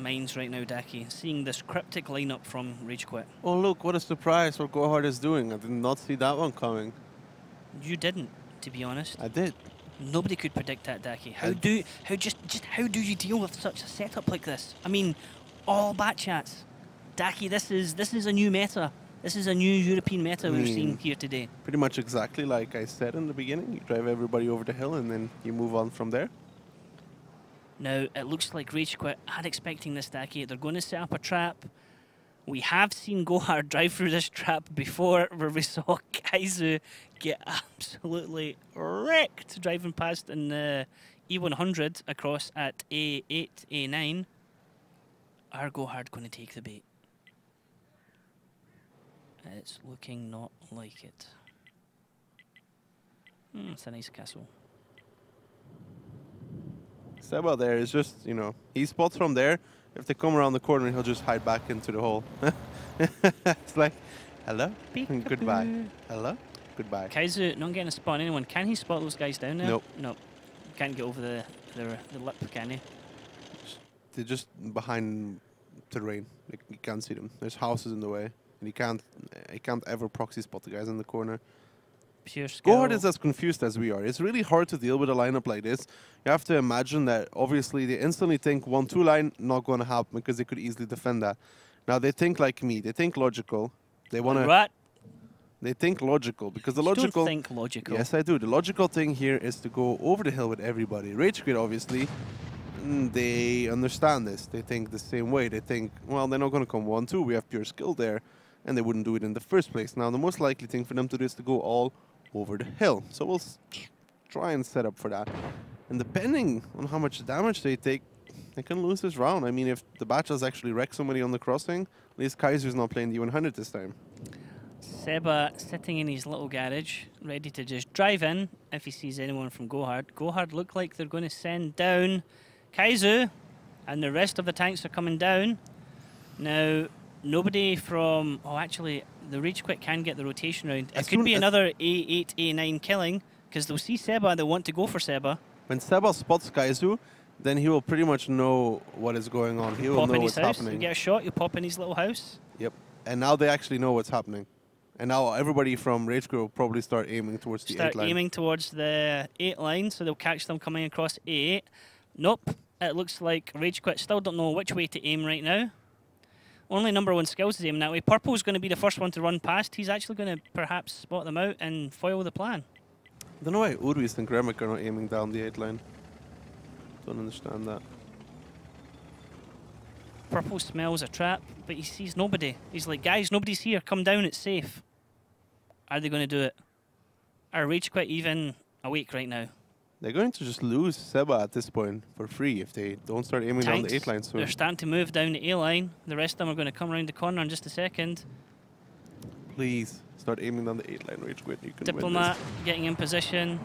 minds right now, Daki, seeing this cryptic lineup from Rage.Quit. Oh, look, what a surprise what GoHard is doing. I did not see that one coming. You didn't, to be honest. I did. Nobody could predict that, Daki. How do you deal with such a setup like this? I mean, all bat chats. Daki, this is a new meta. This is a new European meta we're seeing here today. Pretty much exactly like I said in the beginning. You drive everybody over the hill and then you move on from there. Now, it looks like Rage.Quit are expecting this, Daki. They're going to set up a trap. We have seen GoHard drive through this trap before, where we saw Kaizu get absolutely wrecked driving past in the E100 across at A8, A9. Are GoHard going to take the bait? It's looking not like it. It's a nice castle. Seba there is just, you know, he spots from there. If they come around the corner, he'll just hide back into the hole. It's like, hello, goodbye. Hello, goodbye. Kaizu not getting a spot on anyone. Can he spot those guys down there? Nope. Nope. Can't get over the lip, can he? They're just behind terrain. Like, you can't see them. There's houses in the way. And he can't ever proxy spot the guys in the corner. Pure skill. GoHard is as confused as we are. It's really hard to deal with a lineup like this. You have to imagine that obviously they instantly think 1-2 line, not going to happen because they could easily defend that. Now they think like me. They think logical. They want to... What? They think logical because the logical... Don't think logical. Yes, I do. The logical thing here is to go over the hill with everybody. Rage.Quit, obviously, they understand this. They think the same way. They think, well, they're not going to come 1-2. We have pure skill there. And they wouldn't do it in the first place. Now, the most likely thing for them to do is to go all over the hill. So we'll try and set up for that. And depending on how much damage they take, they can lose this round. I mean, if the Batchas actually wreck somebody on the crossing, at least Kaiser's not playing the 100 this time. Seba sitting in his little garage, ready to just drive in if he sees anyone from GoHard. GoHard look like they're going to send down Kaizu, and the rest of the tanks are coming down. Now, nobody from... Oh, actually, the Rage.Quit can get the rotation round. It could be another A8, A9 killing, because they'll see Seba, they want to go for Seba. When Seba spots Kaizu, then he will pretty much know what is going on. He will know what's happening. You get a shot, you pop in his little house. Yep. And now they actually know what's happening. And now everybody from Rage.Quit will probably start aiming towards the 8 line. Start aiming towards the 8 line, so they'll catch them coming across A8. Nope. It looks like Rage.Quit still don't know which way to aim right now. Only #1 skills is aiming that way. Purple's going to be the first one to run past. He's actually going to perhaps spot them out and foil the plan. I don't know why Urwis and Gremic are not aiming down the 8 line. Don't understand that. Purple smells a trap, but he sees nobody. He's like, guys, nobody's here. Come down, it's safe. Are they going to do it? Are Rage.Quit even awake right now? They're going to just lose Seba at this point for free if they don't start aiming down the 8 line soon. They're starting to move down the A line. The rest of them are going to come around the corner in just a second. Please start aiming down the 8 line, Rage.Quit. You can Diplomat win this. getting in position.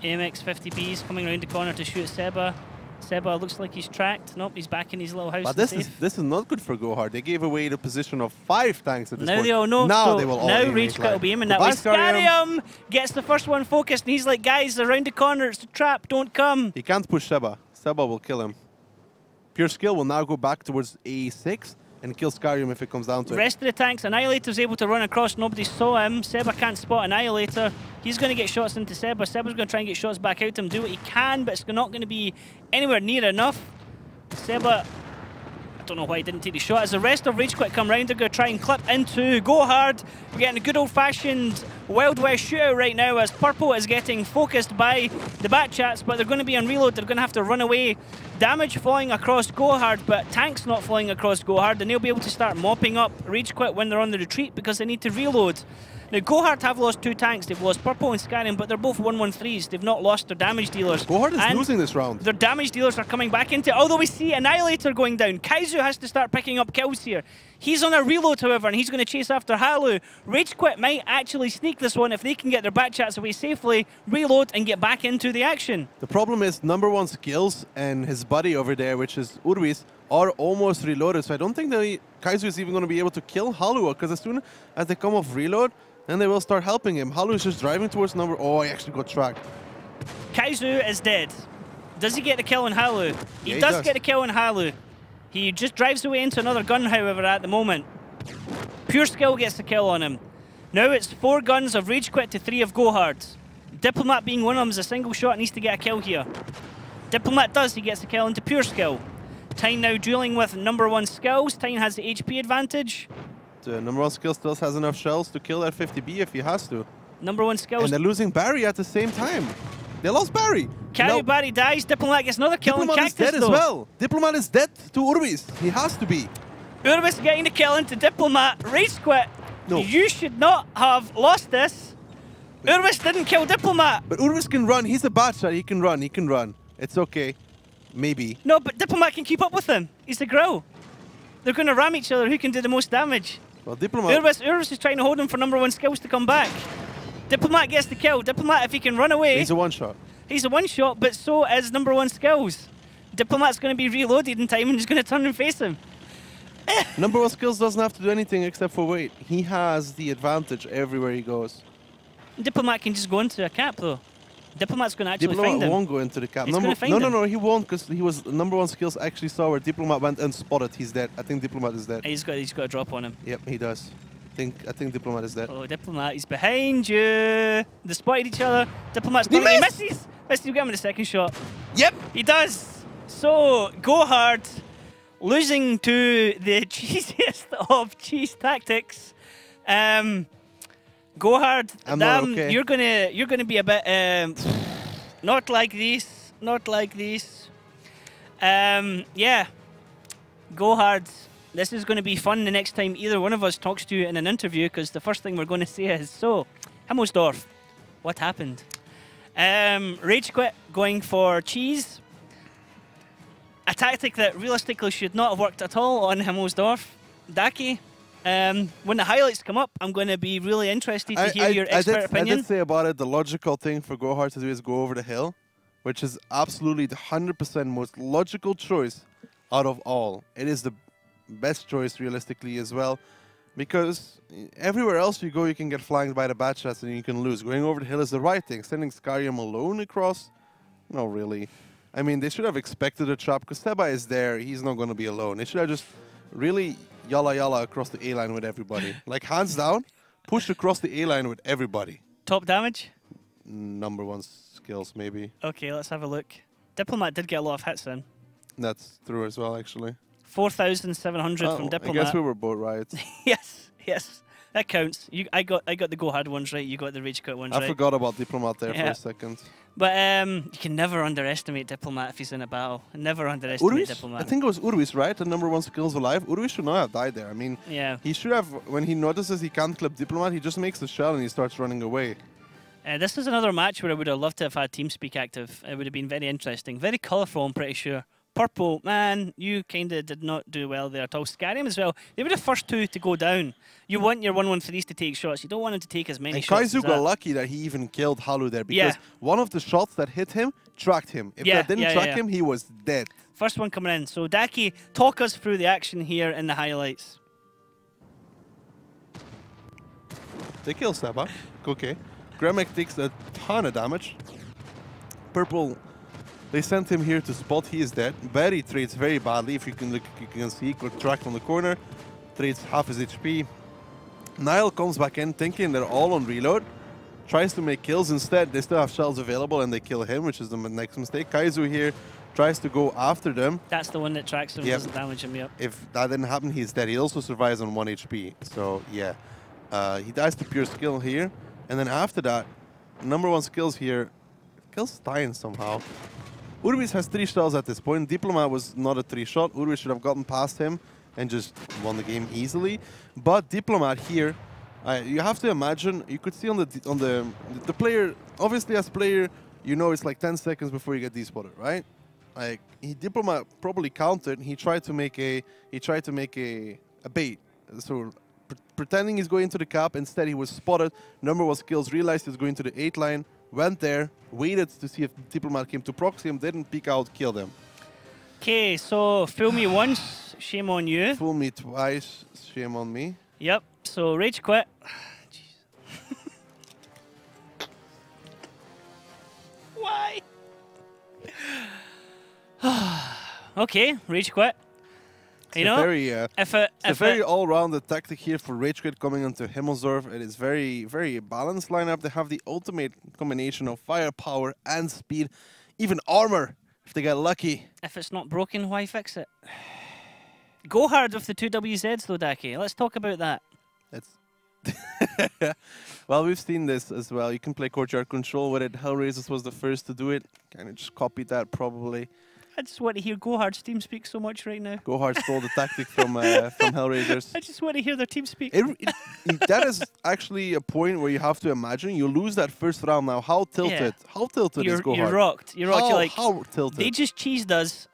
AMX 50Bs coming around the corner to shoot Seba. Seba looks like he's tracked. Nope, he's back in his little house. But this is not good for GoHard. They gave away the position of 5 tanks at this point. Now they all know. Now so they will all now aim Rage.Quit will be aiming that Goodbye, way. Scarium gets the first one focused, and he's like, guys, around the corner. It's a trap. Don't come. He can't push Seba. Seba will kill him. Pure skill will now go back towards A6 and kill Scarium if it comes down to it. Rest of the tanks, Annihilator's able to run across. Nobody saw him. Seba can't spot Annihilator. He's going to get shots into Seba. Seba's going to try and get shots back out to him, do what he can, but it's not going to be anywhere near enough. Seba, I don't know why he didn't take the shot. As the rest of Rage.Quit come round, they're going to try and clip into GoHard. We're getting a good old-fashioned Wild West shootout right now as Purple is getting focused by the bat chats, but they're going to be on reload. They're going to have to run away. Damage falling across GoHard, but tanks not falling across GoHard, and they'll be able to start mopping up Rage.Quit when they're on the retreat because they need to reload. Now, GoHard have lost 2 tanks. They've lost Purple and Skyrim, but they're both 1-1-3s. They've not lost their damage dealers. GoHard is losing this round. Their damage dealers are coming back into it, although we see Annihilator going down. Kaizu has to start picking up kills here. He's on a reload, however, and he's going to chase after Halu. Rage.Quit might actually sneak this one if they can get their bat chats away safely, reload, and get back into the action. The problem is #1 skills and his buddy over there, which is Urwis, are almost reloaded. So I don't think that Kaizu is even going to be able to kill Halu, because as soon as they come off reload, then they will start helping him. Halu is just driving towards Oh, he actually got tracked. Kaizu is dead. Does he get the kill on Halu? Yeah, He does get a kill on Halu. He just drives away into another gun, however, at the moment. Pure Skill gets the kill on him. Now it's 4 guns of Rage.Quit to 3 of GoHard. Diplomat being one of them is a single shot, needs to get a kill here. Diplomat does, he gets a kill into Pure Skill. Tyne now dueling with number 1 Skills. Tyne has the HP advantage. The number 1 Skill still has enough shells to kill that 50B if he has to. Number 1 Skills. And they're losing Barry at the same time. They lost Barry. Barry dies. Diplomat gets another kill. Diplomat is dead as well. Diplomat is dead to Urbis. He has to be. Urbis getting the kill into Diplomat. Rage.Quit. No. You should not have lost this. Urbis didn't kill Diplomat. But Urbis can run. He's a bad shot. He can run. He can run. It's okay. Maybe. No, but Diplomat can keep up with him. He's the grill. They're going to ram each other. Who can do the most damage? Well, Diplomat. Urbis is trying to hold him for number 1 Skills to come back. Diplomat gets the kill. Diplomat, if he can run away... He's a one-shot. He's a one-shot, but so is number 1 Skills. Diplomat's going to be reloaded in time and he's going to turn and face him. Number 1 Skills doesn't have to do anything except for wait. He has the advantage everywhere he goes. Diplomat can just go into a cap, though. Diplomat's going to actually Diplomat find him. won't go into the cap. He's gonna find him. No, he won't because he was number 1 Skills actually saw where Diplomat went and spotted. He's dead. I think Diplomat is dead. He's got a drop on him. Yep, he does. I think Diplomat is dead. Oh, Diplomat, he's behind you. They spotted each other. Diplomat's done it. He misses. He'll get him in the second shot. Yep. He does. So, GoHard losing to the cheesiest of cheese tactics. GoHard, damn, okay. you're gonna be a bit not like this, not like this. Yeah, GoHard. This is going to be fun the next time either one of us talks to you in an interview, because the first thing we're going to say is, so, Himmelsdorf, what happened? Rage.Quit going for cheese. A tactic that realistically should not have worked at all on Himmelsdorf. Daki, when the highlights come up, I'm going to be really interested to hear your expert opinion. I did say about it, the logical thing for GoHard to do is go over the hill, which is absolutely the 100% most logical choice out of all. It is the best choice realistically as well, because everywhere else you go you can get flanked by the bad shots and you can lose. Going over the hill is the right thing. Sending Skyrim alone across, no really. I mean, they should have expected a trap because Seba is there. He's not going to be alone. They should have just really yalla across the A line with everybody. Like hands down, push across the A line with everybody. Top damage? Number 1 Skills maybe. Okay, let's have a look. Diplomat did get a lot of hits in. That's true as well actually. 4,700 from Diplomat. I guess we were both right. yes, that counts. I got the GoHard ones right. You got the Rage.Quit ones right. I forgot about Diplomat there for a second. But you can never underestimate Diplomat if he's in a battle. Never underestimate Diplomat. I think it was Urwis, right? The number 1 Skills alive. Urwis should not have died there. I mean, he should have. When he notices he can't clip Diplomat, he just makes the shell and he starts running away. This is another match where I would have loved to have had TeamSpeak active. It would have been very interesting, very colourful. I'm pretty sure. Purple, man, you kind of did not do well there at all. Skyrim as well. They were the first 2 to go down. You want your 1-1-3s to take shots. You don't want them to take as many shots. And Kaizu got lucky that he even killed Halu there because one of the shots that hit him tracked him. If that didn't track him, he was dead. First one coming in. So, Daki, talk us through the action here in the highlights. They kill Seba. Okay. Gremek takes a ton of damage. Purple... They sent him here to spot. He is dead. Barry trades very badly. If you can look, you can see, got tracked on the corner. Trades half his HP. Nile comes back in thinking they're all on reload. Tries to make kills. Instead, they still have shells available and they kill him, which is the next mistake. Kaizu here tries to go after them. That's the one that tracks him, doesn't damage him, If that didn't happen, he's dead. He also survives on 1 HP. So, yeah. He dies to pure skill here. And then after that, number 1 Skills here kills Stein somehow. Urwis has 3 shells at this point. Diplomat was not a 3-shot. Urwis should have gotten past him and just won the game easily. But Diplomat here, you have to imagine, you could see on the player, obviously as player, you know it's like 10 seconds before you get despotted, right? Like Diplomat probably countered. He tried to make a bait. So pretending he's going to the cap, instead he was spotted. Number 1 Skills realized he was going to the 8 line. Went there, waited to see if Diplomat came to proxy him, didn't peek out, killed him. Okay, so fool me once, shame on you. Fool me twice, shame on me. Yep, so Rage.Quit. Why? Okay, Rage.Quit. You know, it's a very all-rounded tactic here for Rage.Quit coming onto Himmelsdorf. It is very, very balanced lineup. They have the ultimate combination of firepower and speed, even armor if they get lucky. If it's not broken, why fix it? GoHard with the 2 WZs though, Daki. Let's talk about that. That's well, we've seen this as well. You can play Courtyard Control with it. Hellraisers was the first to do it. Kind of just copied that probably. I just want to hear GoHard's team speak so much right now. GoHard stole the tactic from Hellraisers. I just want to hear their team speak. That is actually a point where you have to imagine you lose that first round now. How tilted? Yeah. How tilted is GoHard? You're rocked. You're rocked. You're like, how tilted? They just cheesed us.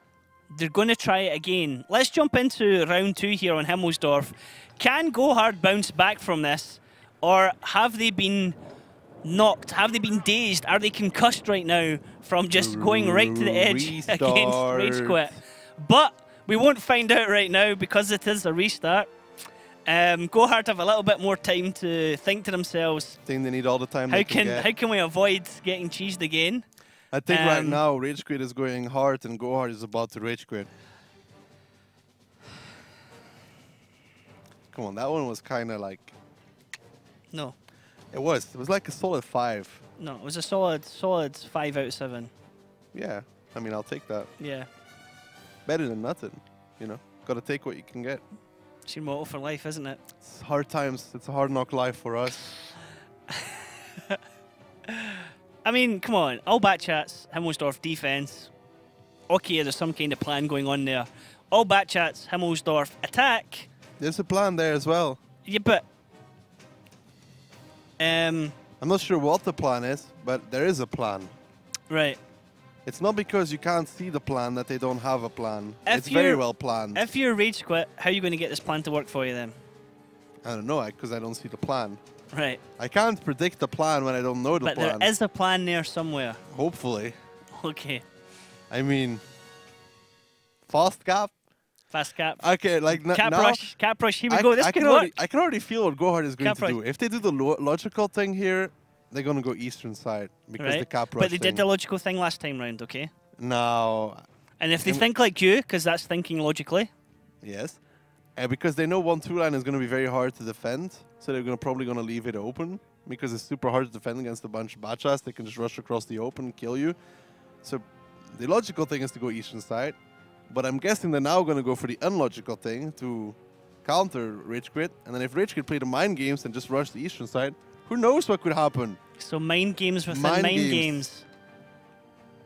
They're going to try it again. Let's jump into round 2 here on Himmelsdorf. Can GoHard bounce back from this? Or have they been knocked? Have they been dazed? Are they concussed right now from just going right to the edge against Rage.Quit? But we won't find out right now because it is a restart. GoHard have a little bit more time to think to themselves. I think they need all the time how can we avoid getting cheesed again? I think right now Rage.Quit is going hard and GoHard is about to Rage.Quit. Come on, that one was kind of like... No. It was like a solid 5. No, it was a solid 5 out of 7. Yeah, I mean, I'll take that. Yeah. Better than nothing, you know. Got to take what you can get. It's your motto for life, isn't it? It's hard times. It's a hard knock life for us. I mean, come on. All bat chats, Himmelsdorf defense. Okay, there's some kind of plan going on there. All bat chats, Himmelsdorf attack. There's a plan there as well. Yeah, but... I'm not sure what the plan is, but there is a plan. Right. It's not because you can't see the plan that they don't have a plan. It's very well planned. If you're Rage.Quit, how are you going to get this plan to work for you then? I don't know, because I don't see the plan. Right. I can't predict the plan when I don't know the plan. But there is a plan there somewhere. Hopefully. Okay. I mean, fast cap. Fast cap. Okay, like cap now, rush. Cap rush. Here we go. This could work. I can already feel what GoHard is going cap to do. If they do the logical thing here, they're going to go eastern side because the cap rush. But they did the logical thing last time round, okay? No. And if they think like you, because that's thinking logically. Yes. Because they know 1-2 line is going to be very hard to defend, so they're probably going to leave it open because it's super hard to defend against a bunch of bachas. They can just rush across the open and kill you. So the logical thing is to go eastern side. But I'm guessing they're now going to go for the unlogical thing to counter Rage.Quit. And then if Rage.Quit play the mind games and just rush the eastern side, who knows what could happen? So mind games within mind games.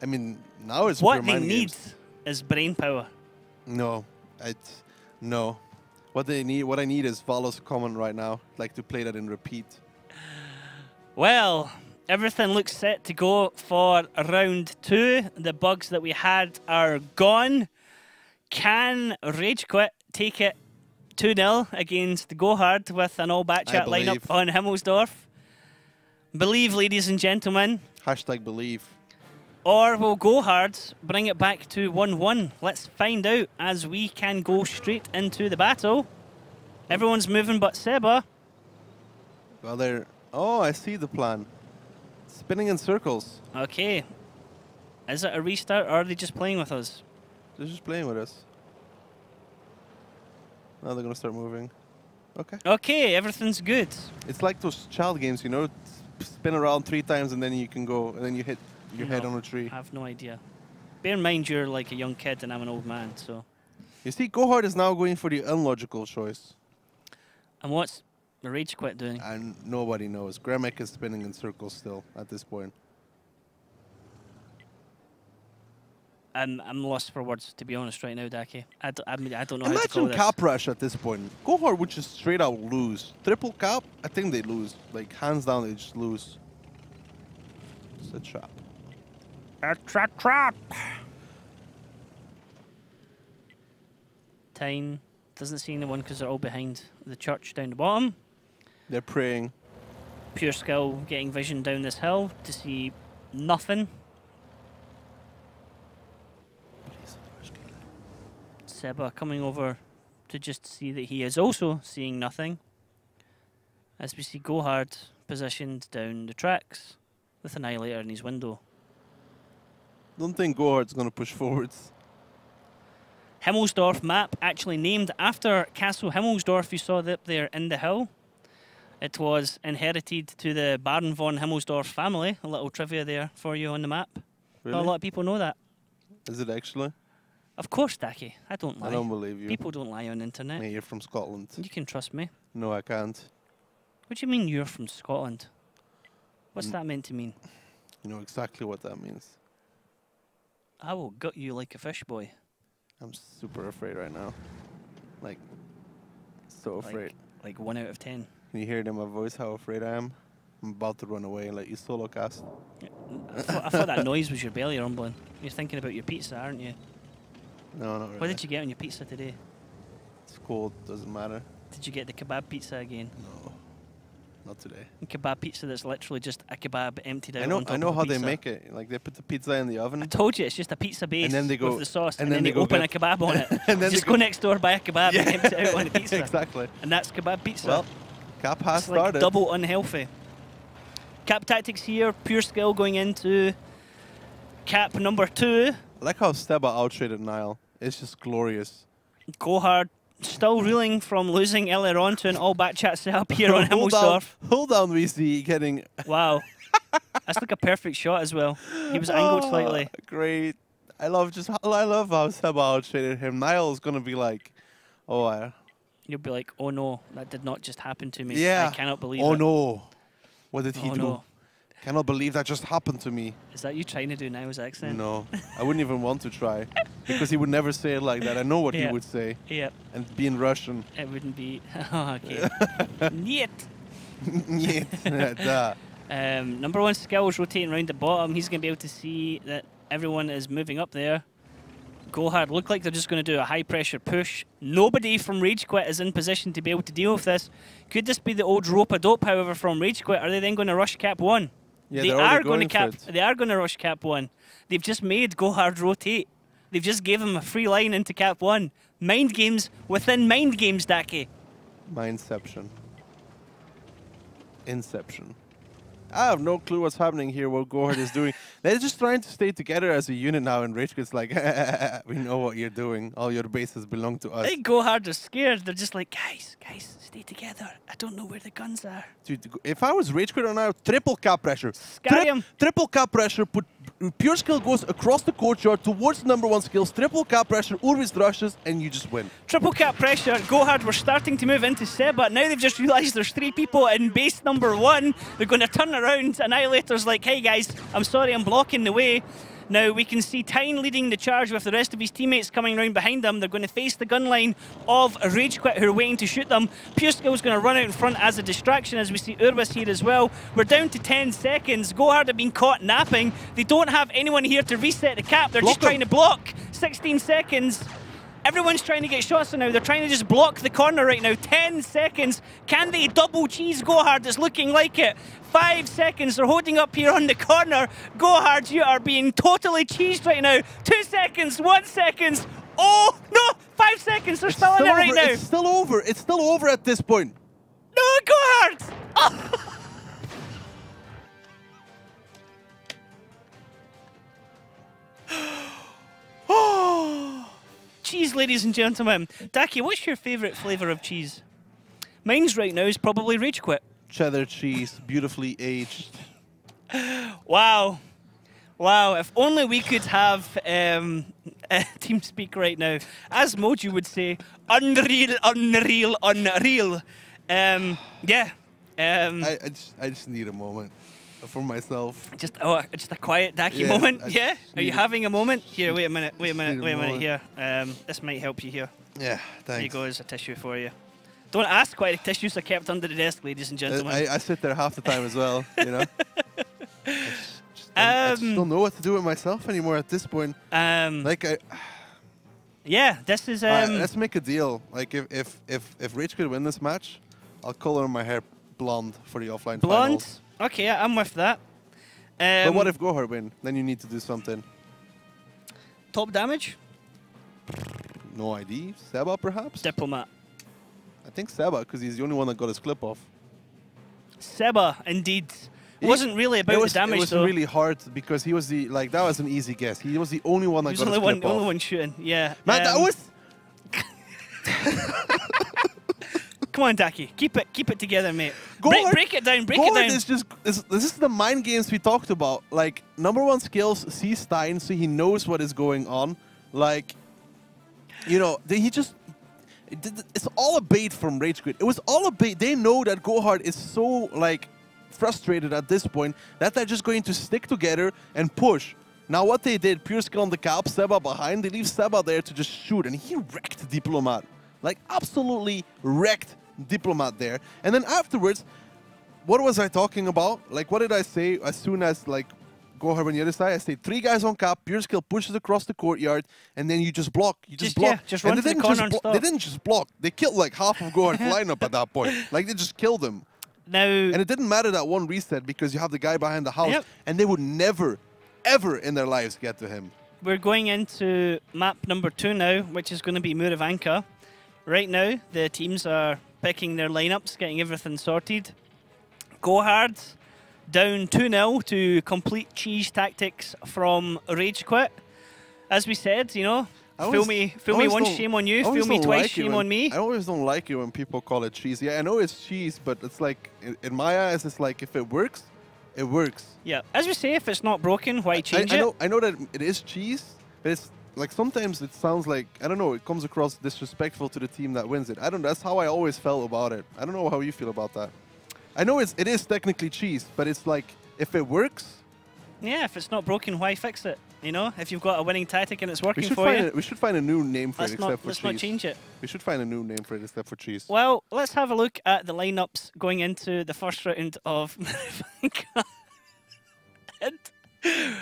I mean, now it's what they need is brain power. No, no. What I need is Valo's comment right now. I'd like to play that in repeat. Well, everything looks set to go for round 2. The bugs that we had are gone. Can Rage.Quit take it 2-0 against GoHard with an all bat chat lineup on Himmelsdorf? Believe, ladies and gentlemen. Hashtag believe. Or will GoHard bring it back to 1-1? Let's find out as we can go straight into the battle. Everyone's moving but Seba. Well, they're... Oh, I see the plan. Spinning in circles. Okay. Is it a restart or are they just playing with us? They're just playing with us. Now they're going to start moving. Okay. Okay, everything's good. It's like those child games, you know? Spin around 3 times and then you can go, and then you hit your head on a tree. I have no idea. Bear in mind you're like a young kid and I'm an old man, so... You see, GoHard is now going for the unlogical choice. And what's the Rage.Quit doing? And nobody knows. Gremek is spinning in circles still at this point. I'm lost for words, to be honest, right now, Daki. I don't know how to call Imagine this. cap rush at this point. GoHard would just straight out lose. Triple cap, I think they lose. Like, hands down, they just lose. It's a trap. It's a trap! Time. Doesn't see anyone because they're all behind the church down the bottom. They're praying. Pure skill getting vision down this hill to see nothing. Seba coming over to just see that he is also seeing nothing. As we see GoHard positioned down the tracks with Annihilator in his window. Don't think GoHard's going to push forwards. Himmelsdorf map, actually named after Castle Himmelsdorf you saw up there in the hill. It was inherited to the Baron von Himmelsdorf family. A little trivia there for you on the map. Really? Not a lot of people know that. Is it actually? Of course, Daki. I don't lie. I don't believe you. People don't lie on the internet. Mate, you're from Scotland. You can trust me. No, I can't. What do you mean you're from Scotland? What's that meant to mean? You know exactly what that means. I will gut you like a fish boy. I'm super afraid right now. Like, so afraid. Like 1 out of 10. Can you hear it in my voice how afraid I am? I'm about to run away and let you solo cast. Yeah. I thought that noise was your belly rumbling. You're thinking about your pizza, aren't you? No, not really. What did you get on your pizza today? It's cold, doesn't matter. Did you get the kebab pizza again? No, not today. A kebab pizza that's literally just a kebab emptied out. I know how they make it. Like they put the pizza in the oven. I told you, it's just a pizza base And then they go- with the sauce, and and then then they they go open a get- kebab on it. and then just they go go- next door, buy a kebab, and empty it out on the pizza. Exactly. And that's kebab pizza. Well, Cap has it's like started. double unhealthy. Cap tactics here, pure skill going into cap number 2. I like how Steba outtraded Nile. It's just glorious. GoHard still reeling from losing earlier on to an all back chat setup here on Himmelsdorf. Hold down, VC, getting... Wow. That's like a perfect shot as well. He was angled slightly. Great. I love how Seba outtraded him. Nile's gonna be like, oh, You'll be like, oh no, that did not just happen to me. yeah. I cannot believe Oh it. no. What did he Oh do? no. Cannot believe that just happened to me. Is that you trying to do Niall's accent? No, I wouldn't even want to try. Because he would never say it like that. I know what Yeah. he would say. Yeah, And being Russian. it wouldn't be. Oh, okay. Niet. Duh. Number 1 skill is rotating around the bottom. He's going to be able to see that everyone is moving up there. GoHard look like they're just going to do a high pressure push. Nobody from Rage.Quit is in position to be able to deal with this. Could this be the old rope-a-dope, however, from Rage.Quit? Are they then going to rush cap 1? Yeah, they they're are already going to going cap. for it. They are going to rush cap 1. They've just made GoHard rotate. They've just gave him a free line into cap 1. Mind games within mind games, Daki. Mindception. Inception. I have no clue what's happening here, what GoHard is doing. They're just trying to stay together as a unit now, and Rage.Quit's like, we know what you're doing. All your bases belong to us. I think GoHard are scared. They're just like, guys, stay together. I don't know where the guns are. Dude, if I was Rage.Quit right now, triple cap pressure. Scary him. Triple cap pressure, put pure skill goes across the courtyard towards number 1 skills, triple cap pressure, Urvis rushes, and you just win. Triple cap pressure. GoHard were starting to move into Seba. Now they've just realised there's 3 people in base number 1. They're going to turn around. Annihilator's like, hey guys, I'm sorry, I'm blocking the way. Now we can see Tyne leading the charge with the rest of his teammates coming around behind them. They're going to face the gun line of Rage.Quit, who are waiting to shoot them. Pure Skill's going to run out in front as a distraction, as we see Urvis here as well. We're down to 10 seconds. GoHard have been caught napping. They don't have anyone here to reset the cap. They're just trying to block. 16 seconds. Everyone's trying to get shots now. They're trying to just block the corner right now. 10 seconds. Can they double cheese GoHard? It's looking like it. 5 seconds. They're holding up here on the corner. GoHard, you are being totally cheesed right now. 2 seconds. 1 second. Oh, no. 5 seconds. They're still in it right now. It's still over. It's still over at this point. No, GoHard. Oh. Cheese, ladies and gentlemen. Daki, what's your favourite flavour of cheese? Mine's right now is probably Rage.Quit. Cheddar cheese, beautifully aged. Wow. Wow, if only we could have TeamSpeak right now. As Moju would say, unreal, unreal, unreal. Yeah. I just need a moment for myself. Just a quiet Daki Yeah, moment. I Yeah. just Are you need having a moment? Here, wait a minute. Wait a minute. need a Wait a minute. moment. Here. This might help you here. Yeah, There you thanks. go. There's a tissue for you. Don't ask why the tissues are kept under the desk, ladies and gentlemen. I sit there half the time as well, you know. I just don't know what to do with myself anymore at this point. Like Yeah, this is. let's make a deal. Like if Rage could win this match, I'll color my hair blonde for the offline blonde. finals. Okay, I'm with that. But what if GoHard win? Then you need to do something. Top damage? No ID? Seba perhaps? Diplomat. I think Seba, because he's the only one that got his clip off. Seba, indeed. It wasn't really about the damage, It was though. really hard because he was that was an easy guess. He was the only one that He was got only his one, clip off. only one shooting. Yeah. Man, that was Come on, Daki. Keep it together, mate. GoHard, Break it down. Break it GoHard down. is just this is the mind games we talked about. Like #1 skills, see Stein, so he knows what is going on. Like, you know, it's all a bait from Rage.Quit. It was all a bait. They know that GoHard is so like frustrated at this point that they're just going to stick together and push. Now what they did, pure skill on the cap, Seba behind. They leave Seba there to just shoot, and he wrecked Diplomat. Like absolutely wrecked Diplomat there. And then afterwards, what was I talking about? Like, what did I say as soon as like GoHard on the other side? I say 3 guys on cap, pure skill pushes across the courtyard, and then you just block. You just block. Yeah, just run to the corner and stop. They didn't just block. They killed like half of GoHard's lineup at that point. Like they just killed him. Now, and it didn't matter that one reset because you have the guy behind the house, yep. and they would never, ever in their lives get to him. We're going into map number 2 now, which is going to be Muravanka. Right now, the teams are picking their lineups, getting everything sorted. GoHard down 2-0 to complete cheese tactics from Rage.Quit. As we said, you know, fool me once, shame on you. Fool me twice, shame on me. I always don't like it when people call it cheese. Yeah, I know it's cheese, but it's like, in my eyes, it's like if it works, it works. Yeah, as we say, if it's not broken, why change it? I know that it is cheese, but it's like sometimes it sounds like, I don't know, it comes across disrespectful to the team that wins it. I don't know, that's how I always felt about it. I don't know how you feel about that. I know it is technically cheese, but it's like, if it works... Yeah, if it's not broken, why fix it? You know, if you've got a winning tactic and it's working for you... We should find a new name for it except for cheese. Let's not change it. We should find a new name for it except for cheese. Well, let's have a look at the lineups going into the first round of Muravanka.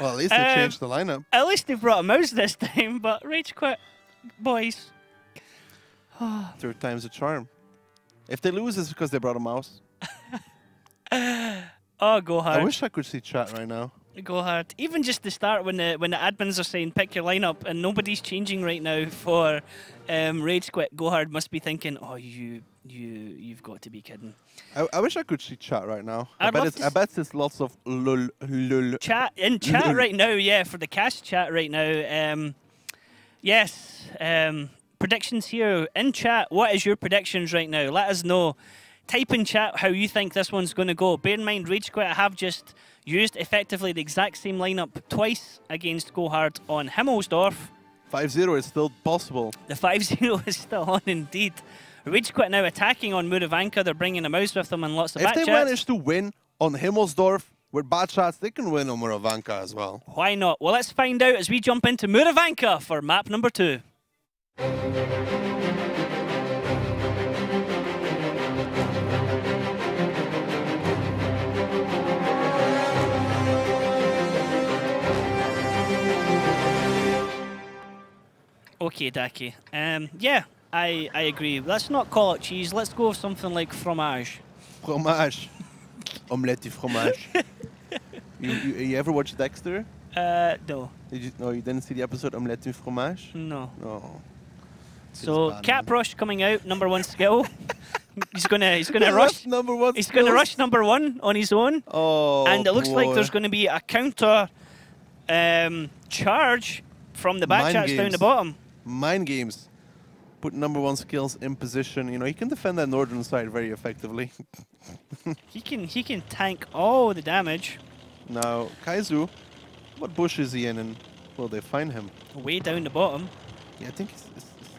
Well, at least they changed the lineup. At least they brought a mouse this time, but Rage.Quit, boys. Third time's a charm. If they lose, it's because they brought a mouse. Oh, GoHard. I wish I could see chat right now. GoHard. Even just the start when the admins are saying pick your lineup and nobody's changing right now for Rage.Quit, GoHard must be thinking, oh, you've got to be kidding. I wish I could see chat right now. I bet it's lots of lul. Chat in chat right now, yeah, for the cast chat right now. Yes, predictions here in chat. What is your predictions right now? Let us know. Type in chat how you think this one's going to go. Bear in mind, Rage.Quit have just used effectively the exact same lineup twice against GoHard on Himmelsdorf. 5-0 is still possible. The 5-0 is still on indeed. Rage.Quit now attacking on Muravanka. They're bringing a mouse with them and lots of If bat they chats. manage to win on Himmelsdorf with bad shots, they can win on Muravanka as well. Why not? Well, let's find out as we jump into Muravanka for map number 2. Okay, Daki. Yeah, I agree. Let's not call it cheese. Let's go with something like fromage. Fromage. Omelette du fromage. you ever watch Dexter? No. No, you didn't see the episode Omelette du fromage? No. No. So Cap Rush coming out, #1 skill. he's gonna rush #1. He's gonna rush #1 on his own. Oh, and it looks boy. like there's gonna be a counter charge from the back chats down the bottom. Mind games. Put #1 skills in position. You know, he can defend that northern side very effectively. he can tank all the damage. Now, Kaizu, what bush is he in, and will they find him? Way down the bottom. Yeah, I think it's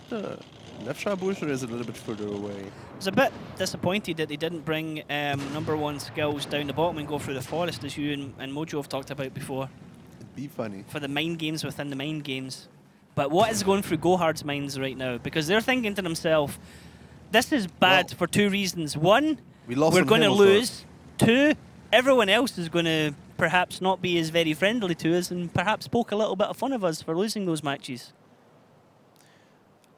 the Nefsha bush, or is it a little bit further away? I was a bit disappointed that they didn't bring #1 skills down the bottom and go through the forest, as you and Mojo have talked about before. It'd be funny. For the mind games within the mind games. But what is going through GoHard's minds right now? Because they're thinking to themselves, this is bad for 2 reasons. 1, we're going to lose. 2, everyone else is going to perhaps not be as very friendly to us and perhaps poke a little bit of fun of us for losing those matches.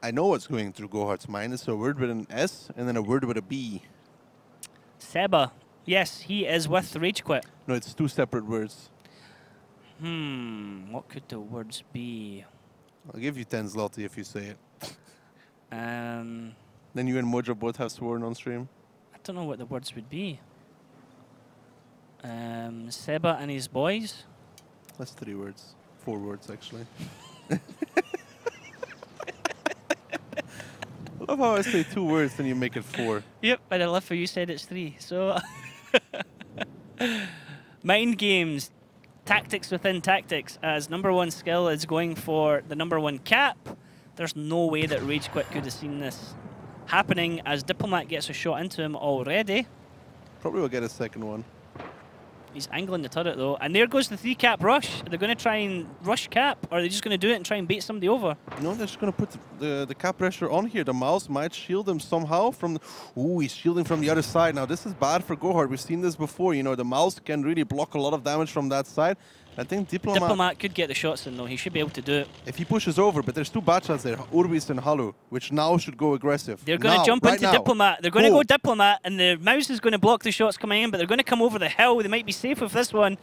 I know what's going through GoHard's mind. It's a word with an S and then a word with a B. Seba. Yes, he is with Rage.Quit. No, it's 2 separate words. What could the words be? I'll give you 10 zloty if you say it. Then you and Mojo both have sworn on stream. I don't know what the words would be. Seba and his boys. That's 3 words. 4 words, actually. love how I say 2 words and you make it 4. Yep, and I love how you said it's 3. So, mind games, tactics within tactics, as #1 skill is going for the #1 cap. There's no way that Rage.Quit could have seen this happening, as Diplomat gets a shot into him already. Probably will get a second one. He's angling the turret though, and there goes the 3 cap rush. They're going to try and rush cap, or are they just going to do it and try and bait somebody over? No, they're just going to put the cap pressure on here. The mouse might shield him somehow from... Ooh, he's shielding from the other side. Now, this is bad for GoHard. We've seen this before. You know, the mouse can really block a lot of damage from that side. I think Diplomat could get the shots in, though. He should be able to do it. If he pushes over, but there's 2 bad shots there, Urbis and Halu, which now should go aggressive. They're going to jump into Diplomat. They're going to go Diplomat, and the mouse is going to block the shots coming in, but they're going to come over the hill. They might be safe with this one.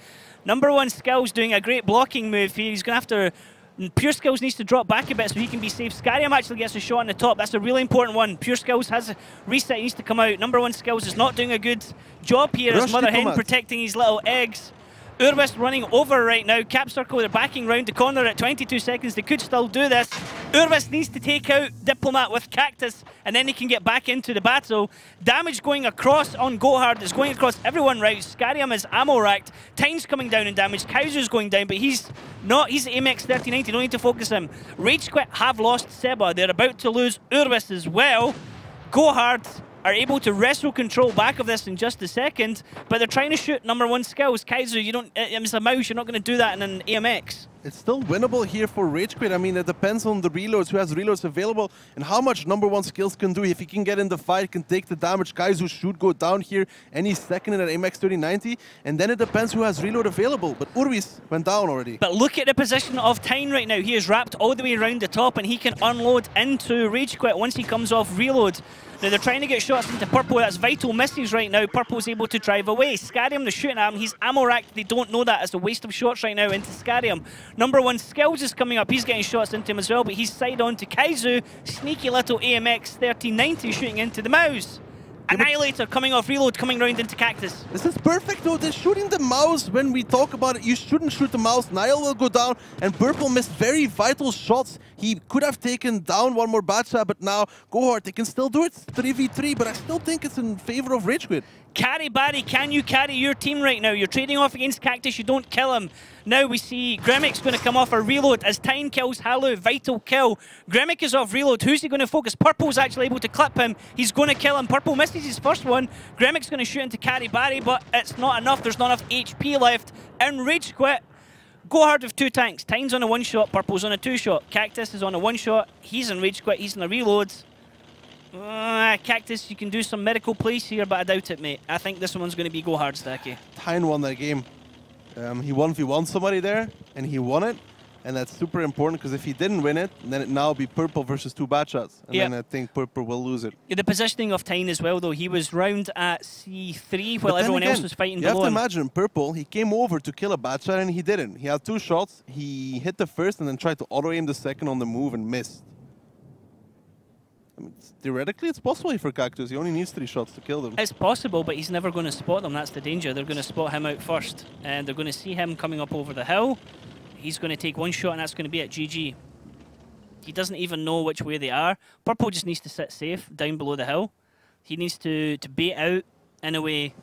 #1 Skills doing a great blocking move here. He's going to have to... Pure Skills needs to drop back a bit so he can be safe. Scarium actually gets a shot on the top. That's a really important one. Pure Skills has a reset. He needs to come out. #1 Skills is not doing a good job here as Mother Hen protecting his little eggs. Urbis running over right now. Cap Circle, they're backing round the corner at 22 seconds. They could still do this. Urbis needs to take out Diplomat with Cactus, and then he can get back into the battle. Damage going across on GoHard. It's going across everyone right. Scarium is ammo racked. Time's coming down in damage. Kaiser's going down, but he's not. He's Amex 3090. Don't need to focus him. Rage.Quit have lost Seba. They're about to lose Urbis as well. GoHard are able to wrestle control back of this in just a second, but they're trying to shoot #1 Skills. Kaiser, you don't, it's a mouse, you're not going to do that in an AMX. It's still winnable here for Rage.Quit. I mean, it depends on the reloads, who has reloads available, and how much #1 Skills can do. If he can get in the fight, can take the damage, Kaiser should go down here any second in an AMX 3090, and then it depends who has reload available. But Urbis went down already. But look at the position of Tyne right now. He is wrapped all the way around the top, and he can unload into Rage.Quit once he comes off reload. Now they're trying to get shots into Purple. That's vital misses right now. Purple's able to drive away. Scarium, they're shooting at him. He's ammo racked. They don't know that. It's a waste of shots right now into Scarium. #1 Skills is coming up. He's getting shots into him as well, but he's side on to Kaizu. Sneaky little AMX 3090 shooting into the mouse. Annihilator coming off reload, coming round into Cactus. This is perfect though. They're shooting the mouse. When we talk about it, you shouldn't shoot the mouse. Niall will go down, and Purple missed very vital shots. He could have taken down one more bad shot, but now GoHard, they can still do it. 3v3, but I still think it's in favor of Rage.Quit. Carry Barry, can you carry your team right now? You're trading off against Cactus, you don't kill him. Now we see Gremic's going to come off a reload as Tyne kills Halu, vital kill. Gremic is off reload, who's he going to focus? Purple's actually able to clip him, he's going to kill him. Purple misses his first one, Gremic's going to shoot into Carry Barry, but it's not enough, there's not enough HP left. And Rage.Quit, GoHard with 2 tanks, Tyne's on a 1-shot, Purple's on a 2-shot, Cactus is on a 1-shot, he's in Rage.Quit, he's in the reloads. Cactus, you can do some medical plays here, but I doubt it, mate. I think this one's going to be GoHard, Stacky. Tyne won that game. He 1v1 somebody there, and he won it. And that's super important, because if he didn't win it, then it now would be Purple versus 2 bad shots. And then I think Purple will lose it. The positioning of Tyne as well, though. He was round at C3 while everyone else was fighting below him. You have to imagine, Purple, he came over to kill a bad shot, and he didn't. He had 2 shots. He hit the first and then tried to auto-aim the second on the move and missed. I mean, theoretically, it's possible for Cactus. He only needs 3 shots to kill them. It's possible, but he's never going to spot them. That's the danger. They're going to spot him out first. And they're going to see him coming up over the hill. He's going to take 1 shot, and that's going to be at GG. He doesn't even know which way they are. Purple just needs to sit safe down below the hill. He needs to bait out, in a way,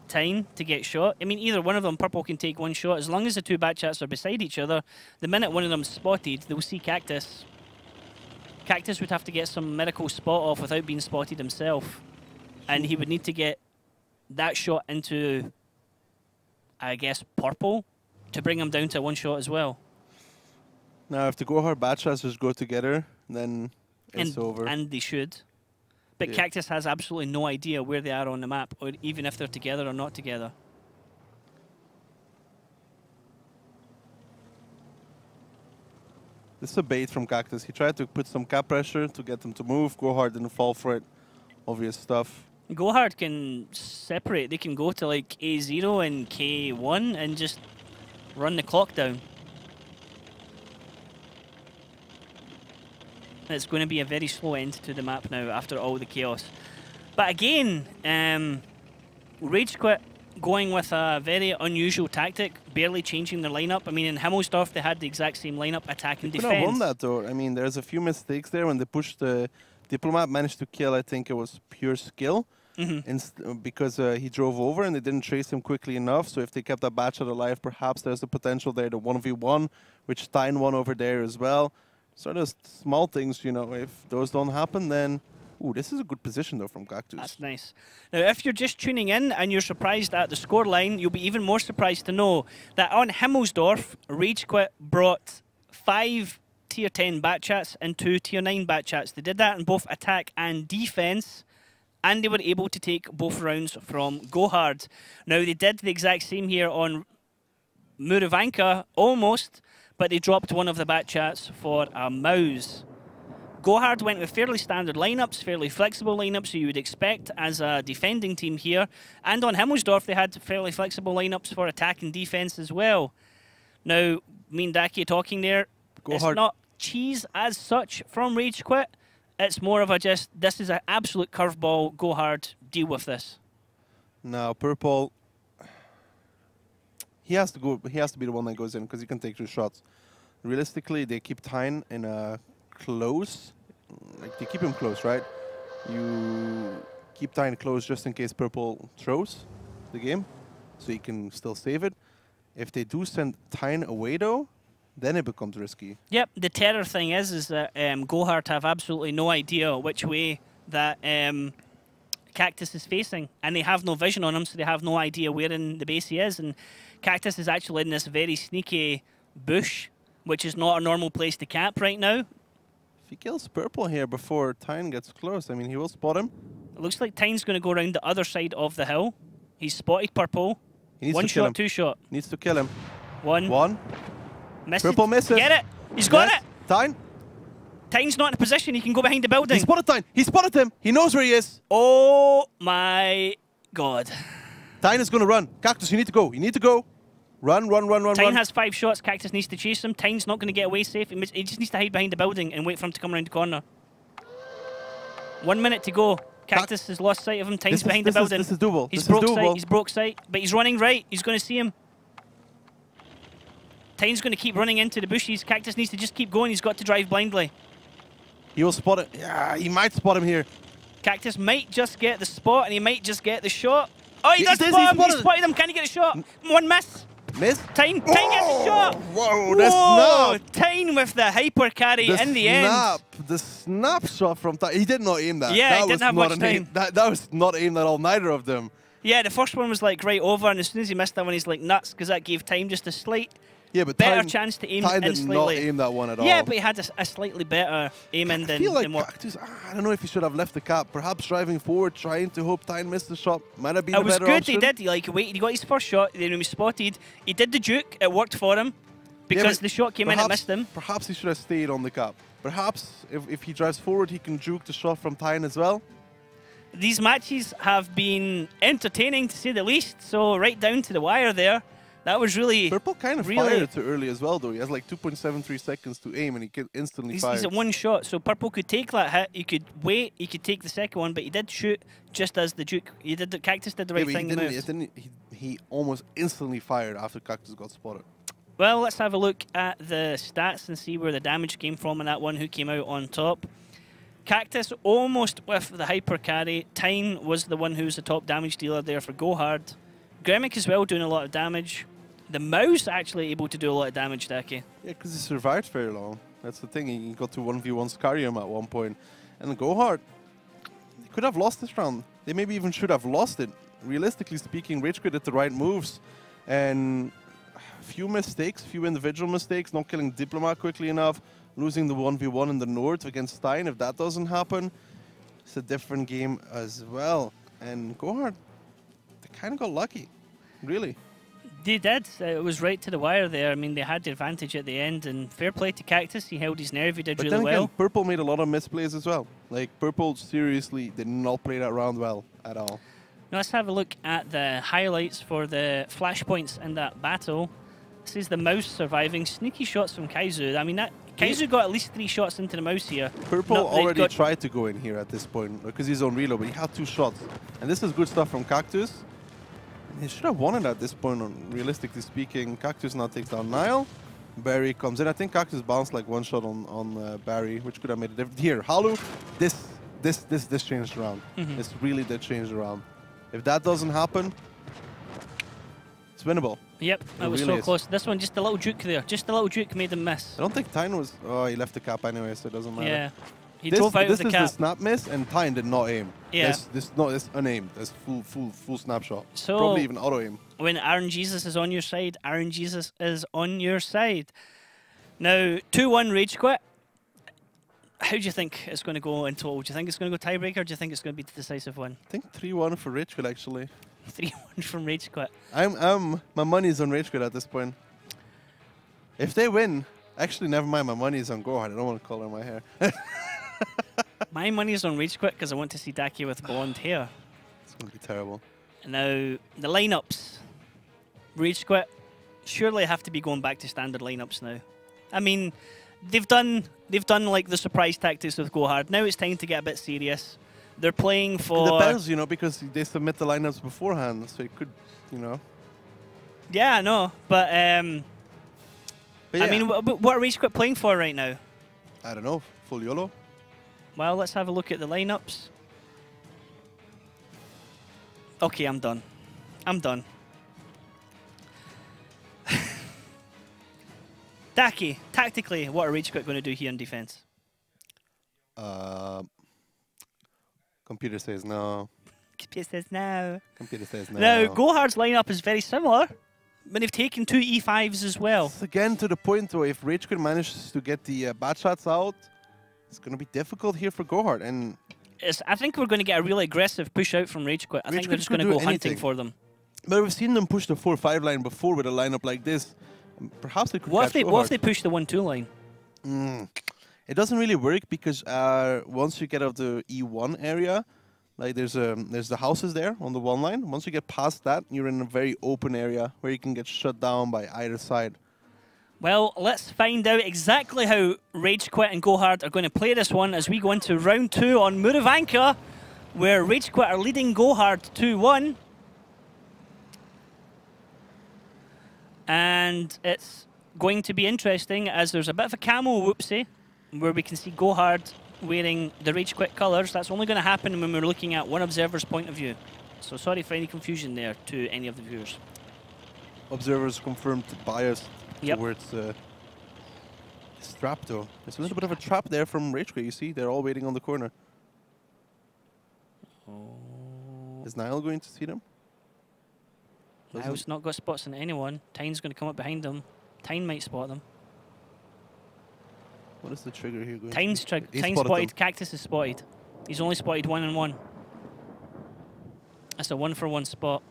Tyne to get shot. I mean, either one of them, Purple can take 1 shot. As long as the 2 bad shots are beside each other, the minute one of them's spotted, they'll see Cactus. Cactus would have to get some medical spot off without being spotted himself. And he would need to get that shot into, I guess, Purple to bring him down to 1 shot as well. Now, if the GoHard bad shots just go together, then it's over. And they should. But Cactus has absolutely no idea where they are on the map, or even if they're together or not together. This is a bait from Cactus. He tried to put some cap pressure to get them to move. GoHard didn't fall for it. Obvious stuff. GoHard can separate. They can go to like A0 and K1 and just run the clock down. It's going to be a very slow end to the map now after all the chaos. But again, Rage.Quit going with a very unusual tactic, barely changing their lineup. I mean, in Himmelsdorf, they had the exact same lineup, attack and defense. They could have won that, though. I mean, there's a few mistakes there when they pushed the Diplomat managed to kill, I think it was pure skill. Because he drove over and they didn't chase him quickly enough. So if they kept that batch shot alive, perhaps there's the potential there to 1v1, which Stein won over there as well. So there's small things, you know, if those don't happen, then... Ooh, this is a good position, though, from Cactus. That's nice. Now, if you're just tuning in and you're surprised at the scoreline, you'll be even more surprised to know that on Himmelsdorf, Rage.Quit brought 5 Tier 10 Batchats and 2 Tier 9 Batchats. They did that in both attack and defense, and they were able to take both rounds from GoHard. Now, they did the exact same here on Muravanka, almost, but they dropped one of the Batchats for a mouse. GoHard went with fairly standard lineups, fairly flexible lineups, so you would expect as a defending team here. And on Himmelsdorf, they had fairly flexible lineups for attack and defense as well. Now, me and Daki talking there, it's not cheese as such from Rage.Quit. It's more of a just, this is an absolute curveball, GoHard, deal with this. Now, Purple, he has to be the one that goes in because he can take 2 shots. Realistically, they keep Tyne in a close, like they keep him close, right? You keep Tyne close just in case Purple throws the game, so he can still save it. If they do send Tyne away though, then it becomes risky. Yep, the terror thing is that GoHard have absolutely no idea which way that Cactus is facing, and they have no vision on him, so they have no idea where in the base he is. And Cactus is actually in this very sneaky bush, which is not a normal place to cap right now. If he kills Purple here before Tyne gets close, I mean, he will spot him. It looks like Tyne's going to go around the other side of the hill. He's spotted Purple. He needs 1 to kill shot, him. 2 shot. Needs to kill him. 1. Misses. Purple misses. Get it. He's got it. Tyne. Tyne's not in a position. He can go behind the building. He spotted Tyne. He spotted him. He knows where he is. Oh my God. Tyne is going to run. Cactus, you need to go. You need to go. Run, run, run, run, Tyne has 5 shots. Cactus needs to chase him. Tyne's not going to get away safe. He just needs to hide behind the building and wait for him to come around the corner. 1 minute to go. Cactus has lost sight of him. Tyne's behind the building. This is doable. He's broke sight. He's broke sight. But he's running right. He's going to see him. Tyne's going to keep running into the bushes. Cactus needs to just keep going. He's got to drive blindly. He will spot it. Yeah, he might spot him here. Cactus might just get the spot, and he might just get the shot. Oh, he does spot him. He spotted him. Can he get a shot? 1 miss. Miss? Tyne gets a shot. Whoa, the snap. Tyne with the hyper carry in the end. The snapshot from Tyne. He did not aim that. Yeah, that he didn't have much time. That was not aimed at all, neither of them. Yeah, the first one was like right over, and as soon as he missed that one, he's like nuts, because that gave Tyne just a slight better chance to aim Tyne instantly. did not aim that one at all. Yeah, but he had a slightly better aiming than what... Cactus, I don't know if he should have left the cap. Perhaps driving forward, trying to hope Tyne missed the shot. Might have been a better option. It was good, he did. He got his first shot, then he was spotted. He did the juke, it worked for him. Because the shot came in and missed him. Perhaps he should have stayed on the cap. Perhaps if he drives forward, he can juke the shot from Tyne as well. These matches have been entertaining, to say the least. So right down to the wire there. That was really... Purple kind of fired it too early as well, though. He has like 2.73 seconds to aim, and he could instantly fire. He's at 1 shot, so Purple could take that hit. He could wait. He could take the second one, but he did shoot just as the Duke. Cactus did the right thing. He almost instantly fired after Cactus got spotted. Well, let's have a look at the stats and see where the damage came from in that one, who came out on top. Cactus almost with the hyper carry. Tyne was the one who was the top damage dealer there for GoHard. Gremic as well doing a lot of damage. The mouse actually able to do a lot of damage, Daki. Yeah, because he survived very long. That's the thing. He got to 1v1 Scarium at one point. And GoHard, they could have lost this round. They maybe even should have lost it. Realistically speaking, Rage.Quit did the right moves. And a few mistakes, few individual mistakes, not killing Diplomat quickly enough, losing the 1v1 in the north against Stein. If that doesn't happen, it's a different game as well. And GoHard, they kind of got lucky, really. They did. It was right to the wire there. I mean, they had the advantage at the end, and fair play to Cactus. He held his nerve. He did really well. Again, Purple made a lot of misplays as well. Like, Purple seriously did not play that round well at all. Now let's have a look at the highlights for the flashpoints in that battle. This is the mouse surviving. Sneaky shots from Kaizu. I mean, Kaizu got at least 3 shots into the mouse here. Purple already tried to go in here at this point because he's on reload, but he had 2 shots. And this is good stuff from Cactus. He should have won it at this point, realistically speaking. Cactus now takes down Nile. Barry comes in. I think Cactus bounced like 1 shot on Barry, which could have made a difference. Here, Halu, this this changed around. This really did change around. If that doesn't happen, it's winnable. Yep, that was really so close. This one, just a little juke there. Just a little juke made him miss. I don't think Tyne was... Oh, he left the cap anyway, so it doesn't matter. Yeah. He drove out of the cap. This is the snap miss, and Tyne did not aim. Yeah. This unaimed. That's full snapshot. So probably even auto aim. When Aaron Jesus is on your side, Aaron Jesus is on your side. Now, 2-1 Rage.Quit. How do you think it's going to go in total? Do you think it's going to go tiebreaker, or do you think it's going to be the decisive one? I think 3-1 for Rage.Quit, actually. 3-1 from Rage.Quit. My money's on Rage.Quit at this point. If they win, actually, never mind. My money's on GoHard. I don't want to color my hair. My money's on Rage.Quit because I want to see Daki with blonde hair. It's going to be terrible. Now, the lineups. Rage.Quit surely have to be going back to standard lineups now. I mean, they've done like the surprise tactics with GoHard. Now it's time to get a bit serious. They're playing for... It depends, you know, because they submit the lineups beforehand, so it could, you know... Yeah, I know, but yeah. I mean, what are Rage.Quit playing for right now? I don't know, full YOLO? Well, let's have a look at the lineups. Okay, I'm done. I'm done. Daki, tactically, what are Rage.Quit going to do here in defense? Computer says no. Computer says no. Computer says no. Now, GoHard's lineup is very similar, but they've taken 2 E5s as well. It's again to the point, though, if Rage.Quit manages to get the bad shots out, it's going to be difficult here for GoHard. And I think we're going to get a really aggressive push out from Rage.Quit. I think they're just going to go hunting for them. But we've seen them push the 4-5 line before with a lineup like this. Perhaps they could What if they push the 1-2 line? It doesn't really work because once you get out of the E1 area, like there's the houses there on the 1 line. Once you get past that, you're in a very open area where you can get shut down by either side. Well, let's find out exactly how Rage.Quit and GoHard are going to play this one as we go into round 2 on Muravanka, where Rage.Quit are leading GoHard 2-1. And it's going to be interesting as there's a bit of a camo whoopsie where we can see GoHard wearing the Rage.Quit colours. That's only going to happen when we're looking at one observer's point of view. So sorry for any confusion there to any of the viewers. Observers confirmed biased towards this trap, though. There's a little bit of a trap there from Rage.Quit. You see, they're all waiting on the corner. Is Niall going to see them? Niall's not got spots on anyone. Tyne's going to come up behind them. Tyne might spot them. What is the trigger here going? Tyne's spotted. Cactus is spotted. He's only spotted 1-on-1. That's a 1-for-1 spot.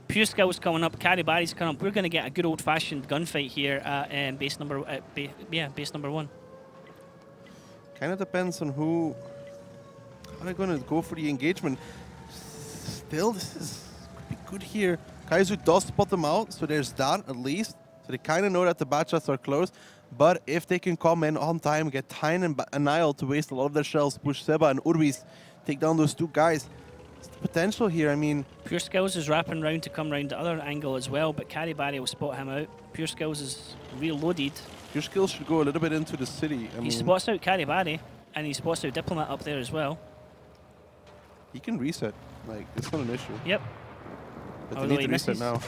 Pure Skill's coming up. Carry Barry's coming up. We're going to get a good old-fashioned gunfight here at base number 1. Kind of depends on who. How are they going to go for the engagement? Still, this is could be good here. Kaizu does spot them out, so there's that at least. So they kind of know that the bad shots are close. But if they can come in on time, get Tyne and Niall to waste a lot of their shells, push Seba and Urbis, take down those 2 guys. It's the potential here, I mean... Pure Skills is wrapping round to come round the other angle as well, but Carry Barry will spot him out. Pure Skills is reloaded. Pure Skills should go a little bit into the city. He spots out Carry Barry, and he spots out Diplomat up there as well. He can reset. Like, it's not an issue. Yep. But they need to reset now.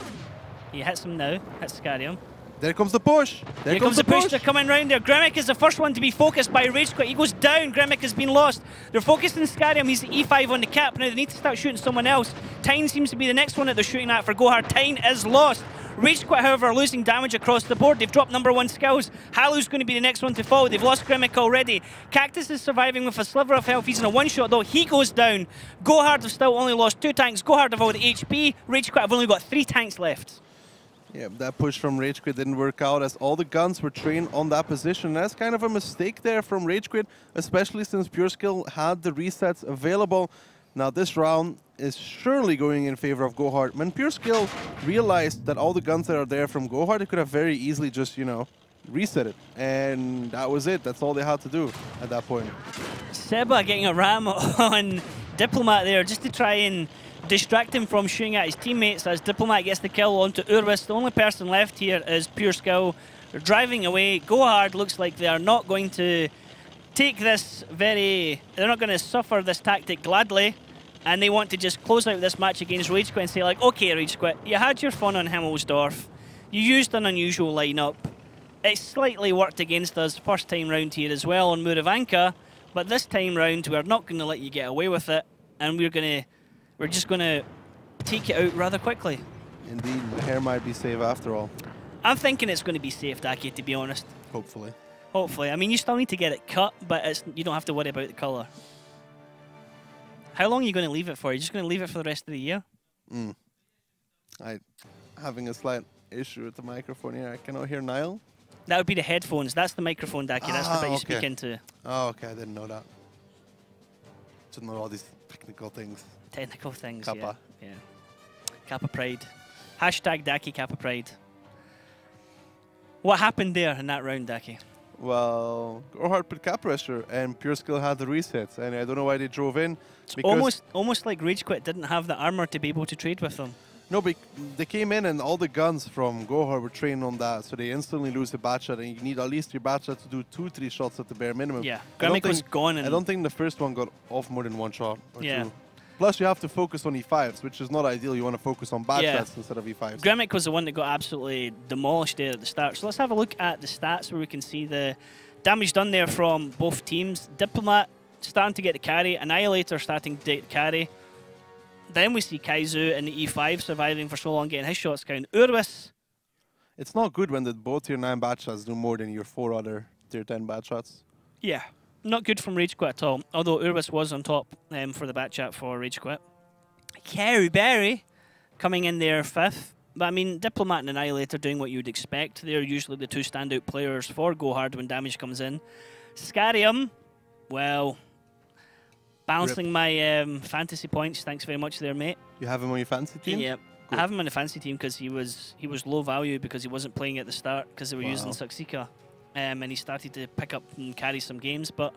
He hits him now, hits Scarium. There comes the push. Here comes the push. They're coming round there. Grimmick is the first one to be focused by Rage.Quit. He goes down. Grimmick has been lost. They're focused on Scarium. He's E5 on the cap. Now they need to start shooting someone else. Tyne seems to be the next one that they're shooting at for GoHard. Tyne is lost. Rage.Quit, however, are losing damage across the board. They've dropped #1 skills. Halu's going to be the next one to fall. They've lost Grimmick already. Cactus is surviving with a sliver of health. He's in a 1-shot, though. He goes down. GoHard have still only lost 2 tanks. GoHard have all the HP. Rage.Quit have only got 3 tanks left. Yeah, that push from Rage.Quit didn't work out as all the guns were trained on that position. That's kind of a mistake there from Rage.Quit, especially since Pure Skill had the resets available. Now this round is surely going in favor of GoHard. When Pure Skill realized that all the guns that are there from GoHard, they could have very easily just, you know, reset it. And that was it. That's all they had to do at that point. Seba getting a ram on Diplomat there just to try and distract him from shooting at his teammates as Diplomat gets the kill onto Urwis. The only person left here is Pure Skill. They're driving away. GoHard looks like they are not going to take this they're not going to suffer this tactic gladly, and they want to just close out this match against Rage.Quit and say like, okay, Rage.Quit, you had your fun on Himmelsdorf, you used an unusual lineup, it slightly worked against us first time round here as well on Muravanka, but this time round we're not going to let you get away with it, and we're just going to take it out rather quickly. Indeed, the hair might be safe after all. I'm thinking it's going to be safe, Daki, to be honest. Hopefully. Hopefully. I mean, you still need to get it cut, but you don't have to worry about the colour. How long are you going to leave it for? Are you just going to leave it for the rest of the year? Having a slight issue with the microphone here. I cannot hear Niall. That would be the headphones. That's the microphone, Daki. That's the bit you speak into. Oh, okay. I didn't know that. Didn't know all these technical things. Technical things, Kappa. Yeah. Kappa Pride. Hashtag Daki Kappa Pride. What happened there in that round, Daki? Well, GoHard put cap pressure and Pure Skill had the resets, and I don't know why they drove in. It's almost like Rage.Quit didn't have the armor to be able to trade with them. No, but they came in and all the guns from GoHard were trained on that, so they instantly lose the bat shot, and you need at least your bat shot to do 2-3 shots at the bare minimum. Yeah, Gremic was gone. I don't think the first one got off more than one shot or yeah. two. Plus, you have to focus on E5s, which is not ideal. You want to focus on bat shots instead of E5s. Gremic was the one that got absolutely demolished there at the start. So let's have a look at the stats where we can see the damage done there from both teams. Diplomat starting to get the carry, Annihilator starting to get the carry. Then we see Kaizu in the E5 surviving for so long, getting his shots count. Urwis. It's not good when both tier 9 bat shots do more than your 4 other tier 10 bat shots. Yeah. Not good from Rage.Quit at all, although Urwis was on top for the bat chat for Rage.Quit. Kerry Berry coming in there 5th. But I mean, Diplomat and Annihilator doing what you'd expect. They're usually the two standout players for GoHard when damage comes in. Scarium, well, balancing my fantasy points. Thanks very much there, mate. You have him on your fantasy team? Yep. I have him on the fantasy team because he was low value because he wasn't playing at the start because they were using Suxika. And he started to pick up and carry some games, but,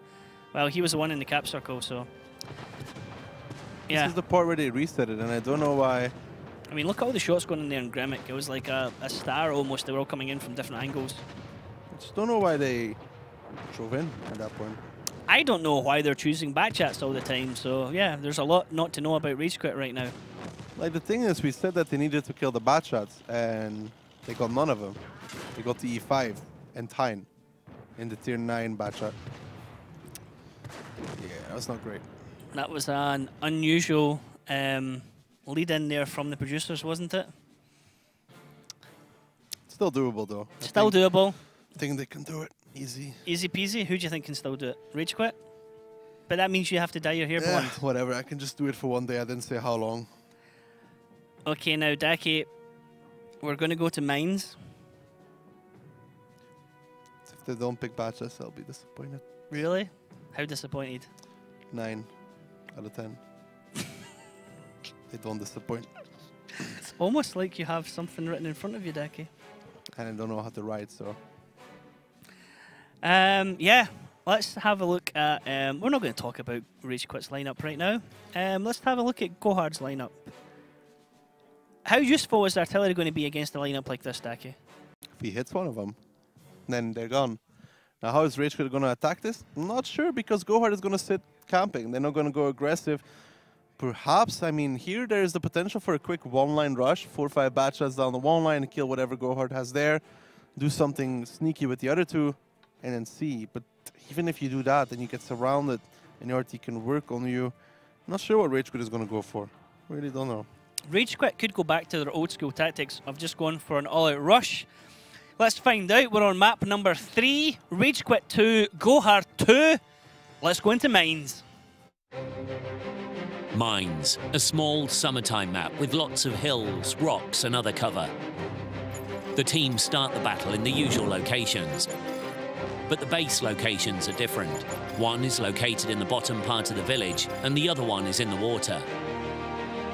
well, he was the one in the cap circle, so, yeah. This is the part where they reset it, and I don't know why. I mean, look at all the shots going in there in Gremic. It was like a star almost. They were all coming in from different angles. I just don't know why they drove in at that point. I don't know why they're choosing bat chats all the time, so, yeah, there's a lot not to know about Rage.Quit right now. Like, the thing is, we said that they needed to kill the bat shots, and they got none of them. They got the E5. And Tyne in the tier 9 bat shot. Yeah, that's not great. That was an unusual lead in there from the producers, wasn't it? Still doable though. Still doable. I think they can do it. Easy. Easy peasy. Who do you think can still do it? Rage.Quit? But that means you have to dye your hair blonde. Whatever. I can just do it for one day. I didn't say how long. Okay, now Daki, we're going to go to mines. If they don't pick batches, I'll be disappointed. Really? How disappointed? 9 out of 10. They don't disappoint. It's almost like you have something written in front of you, Daki. And I don't know how to write, so. Yeah, let's have a look at... we're not going to talk about Rage.Quit's lineup right now. Let's have a look at GoHard's lineup. How useful is artillery going to be against a lineup like this, Daki? If he hits one of them, then they're gone. Now, how is Rage.Quit going to attack this? I'm not sure, because GoHard is going to sit camping. They're not going to go aggressive. Perhaps, I mean, here there's the potential for a quick one-line rush. 4 or 5 bat shots down the one line and kill whatever GoHard has there. Do something sneaky with the other two, and then see. But even if you do that, then you get surrounded, and the RT can work on you. I'm not sure what Rage.Quit is going to go for. Really don't know. Rage.Quit could go back to their old school tactics of just going for an all-out rush. Let's find out. We're on map number 3. Rage.Quit 2, GoHard 2. Let's go into mines. Mines, a small summertime map with lots of hills, rocks and other cover. The teams start the battle in the usual locations, but the base locations are different. One is located in the bottom part of the village and the other one is in the water.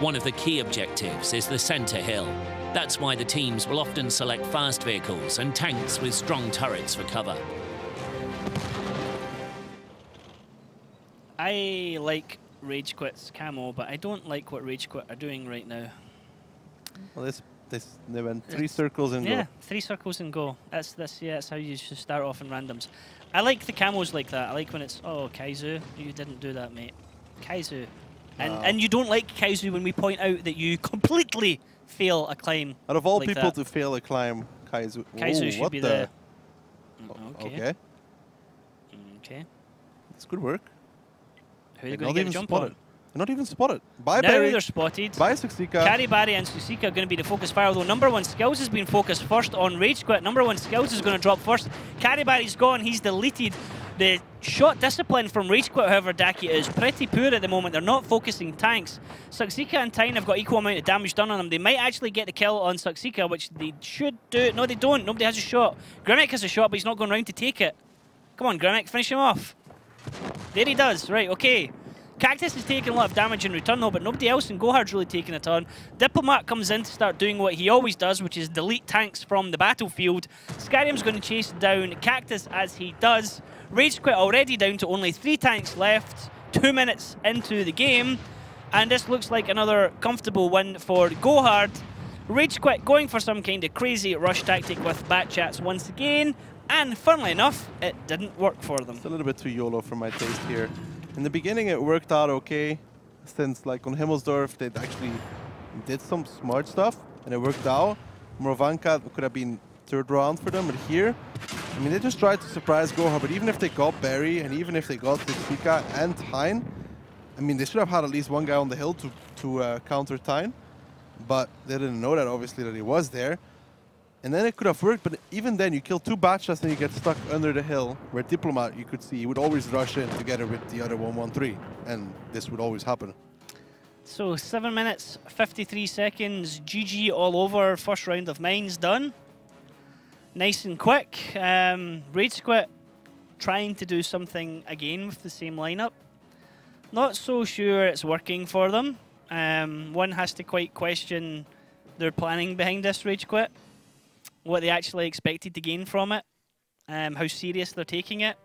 One of the key objectives is the center hill. That's why the teams will often select fast vehicles and tanks with strong turrets for cover. I like Rage.Quit's camo, but I don't like what Rage.Quit are doing right now. Well, this They went 3 circles and Yeah, go. 3 circles and go. That's how you should start off in randoms. I like the camos like that. I like when it's, oh, Kaizu, you didn't do that, mate. Kaizu. And you don't like Kaizu when we point out that you completely fail a climb. Out of all like people that. to fail a climb, Kaizu. Kaizu Whoa, should what be the? there. Okay. Okay. That's good work. Who are they They're going not to get even the jump spotted. on? They're not even spotted. Bye, Now Barry. they're spotted. Bye, Suxika. Karibari and Susika are going to be the focus fire, although number 1 Skills has been focused first on Rage.Quit. Number 1 Skills is going to drop first. Karibari's gone. He's deleted. The shot discipline from Rage.Quit, however, Daki, is pretty poor at the moment. They're not focusing tanks. Suxika and Tyne have got equal amount of damage done on them. They might actually get the kill on Suxika, which they should do. No, they don't. Nobody has a shot. Grimmick has a shot, but he's not going round to take it. Come on, Grimmick, finish him off. There he does. Right, okay. Cactus is taking a lot of damage in return though, but nobody else in GoHard's really taking a ton. Diplomat comes in to start doing what he always does, which is delete tanks from the battlefield. Skyrim's going to chase down Cactus as he does. Rage.Quit already down to only 3 tanks left, 2 minutes into the game. And this looks like another comfortable win for GoHard. Rage.Quit going for some kind of crazy rush tactic with bat chats once again. And funnily enough, it didn't work for them. It's a little bit too YOLO for my taste here. In the beginning, it worked out okay, since like on Himmelsdorf, they actually did some smart stuff, and it worked out. Morovanka could have been 3rd round for them, but here, I mean, they just tried to surprise GoHard, but even if they got Barry, and even if they got Tsuchika and Tyne, I mean, they should have had at least one guy on the hill to counter Tyne, but they didn't know that, obviously, that he was there. And then it could have worked, but even then, you kill 2 batches and you get stuck under the hill, where Diplomat, you could see, he would always rush in together with the other 113, and this would always happen. So 7 minutes, 53 seconds, GG all over, first round of mines done. Nice and quick. Rage.Quit trying to do something again with the same lineup. Not so sure it's working for them. One has to quite question their planning behind this Rage.Quit. What they actually expected to gain from it, how serious they're taking it.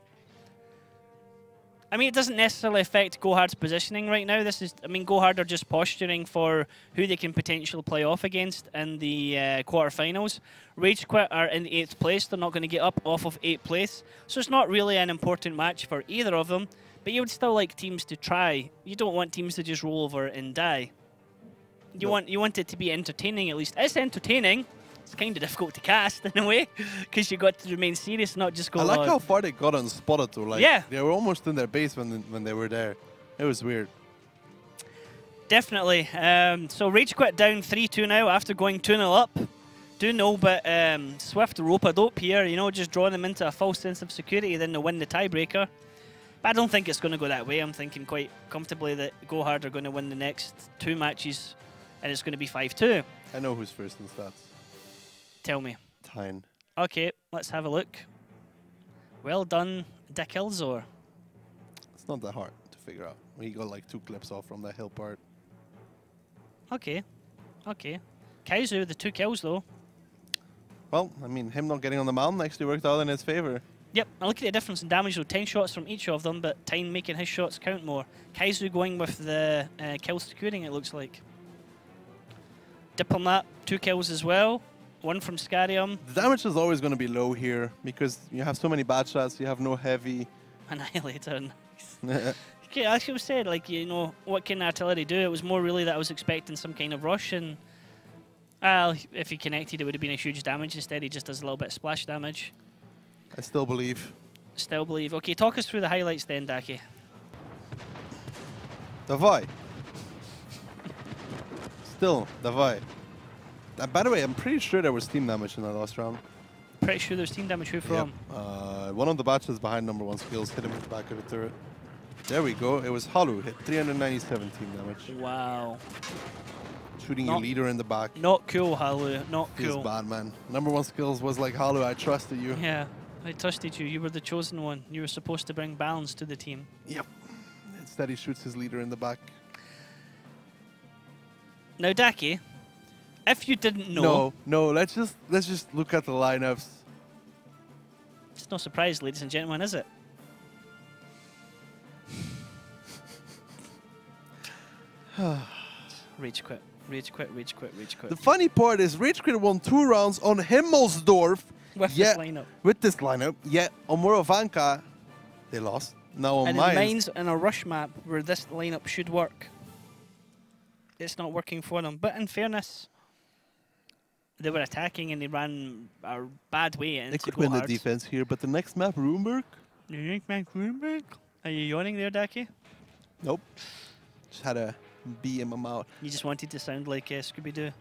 I mean, it doesn't necessarily affect GoHard's positioning right now. I mean, GoHard are just posturing for who they can potentially play off against in the quarterfinals. Rage.Quit are in 8th place. They're not going to get up off of 8th place. So it's not really an important match for either of them. But you would still like teams to try. You don't want teams to just roll over and die. You want it to be entertaining at least. It's entertaining. It's kind of difficult to cast in a way, because you got to remain serious, not just go. I like how far they got unspotted though. Like, yeah, they were almost in their base when they were there. It was weird. Definitely. So Rage.Quit down 3-2 now after going 2-0 up. Do know, but Swift rope-a-dope here, you know, just drawing them into a false sense of security, then they win the tiebreaker. But I don't think it's going to go that way. I'm thinking quite comfortably that GoHard are going to win the next 2 matches, and it's going to be 5-2. I know who's first in stats. Tell me. Tyne. Okay, let's have a look. Well done, Dick Ilzor. It's not that hard to figure out. We got like 2 clips off from that hill part. Okay. Okay. Kaizu, the 2 kills though. Well, I mean, him not getting on the mountain actually worked out in his favor. Yep, I look at the difference in damage, though. 10 shots from each of them, but Tyne making his shots count more. Kaizu going with the kill securing, it looks like. Diplomat, 2 kills as well. 1 from Scarium. The damage is always going to be low here, because you have so many bad shots, you have no heavy. Annihilator, nice. Okay, I should have said, like, you know, what can artillery do? It was more really that I was expecting some kind of rush, and if he connected, it would have been a huge damage. Instead, he just does a little bit of splash damage. I still believe. Still believe. Okay, talk us through the highlights then, Daki. Davai. Still, Davai. By the way, I'm pretty sure there was team damage in that last round. Pretty sure there's team damage. Who from? Yep. One of the batches behind number 1 skills hit him in the back of the turret. There we go. It was Halu, hit 397 team damage. Wow. Shooting your leader in the back. Not cool, Halu. Not Feels cool. bad, man. Number 1 skills was like, Halu, I trusted you. Yeah, I trusted you. You were the chosen one. You were supposed to bring balance to the team. Yep. Instead, he shoots his leader in the back. Now, Daki, if you didn't know... No, let's just look at the lineups. It's no surprise, ladies and gentlemen, is it? Rage.Quit. Rage.Quit, Rage.Quit, Rage.Quit. The funny part is Rage.Quit won 2 rounds on Himmelsdorf. With this lineup. With this lineup. Yet on Morovanka, they lost. Now on and Mines. in Mines in a rush map where this lineup should work, it's not working for them. But in fairness, they were attacking and they ran a bad way into They could win the GoHard. defense here, but the next map, Roomberg? Are you yawning there, Daki? Nope. Just had a bee in my mouth. You just wanted to sound like Scooby-Doo.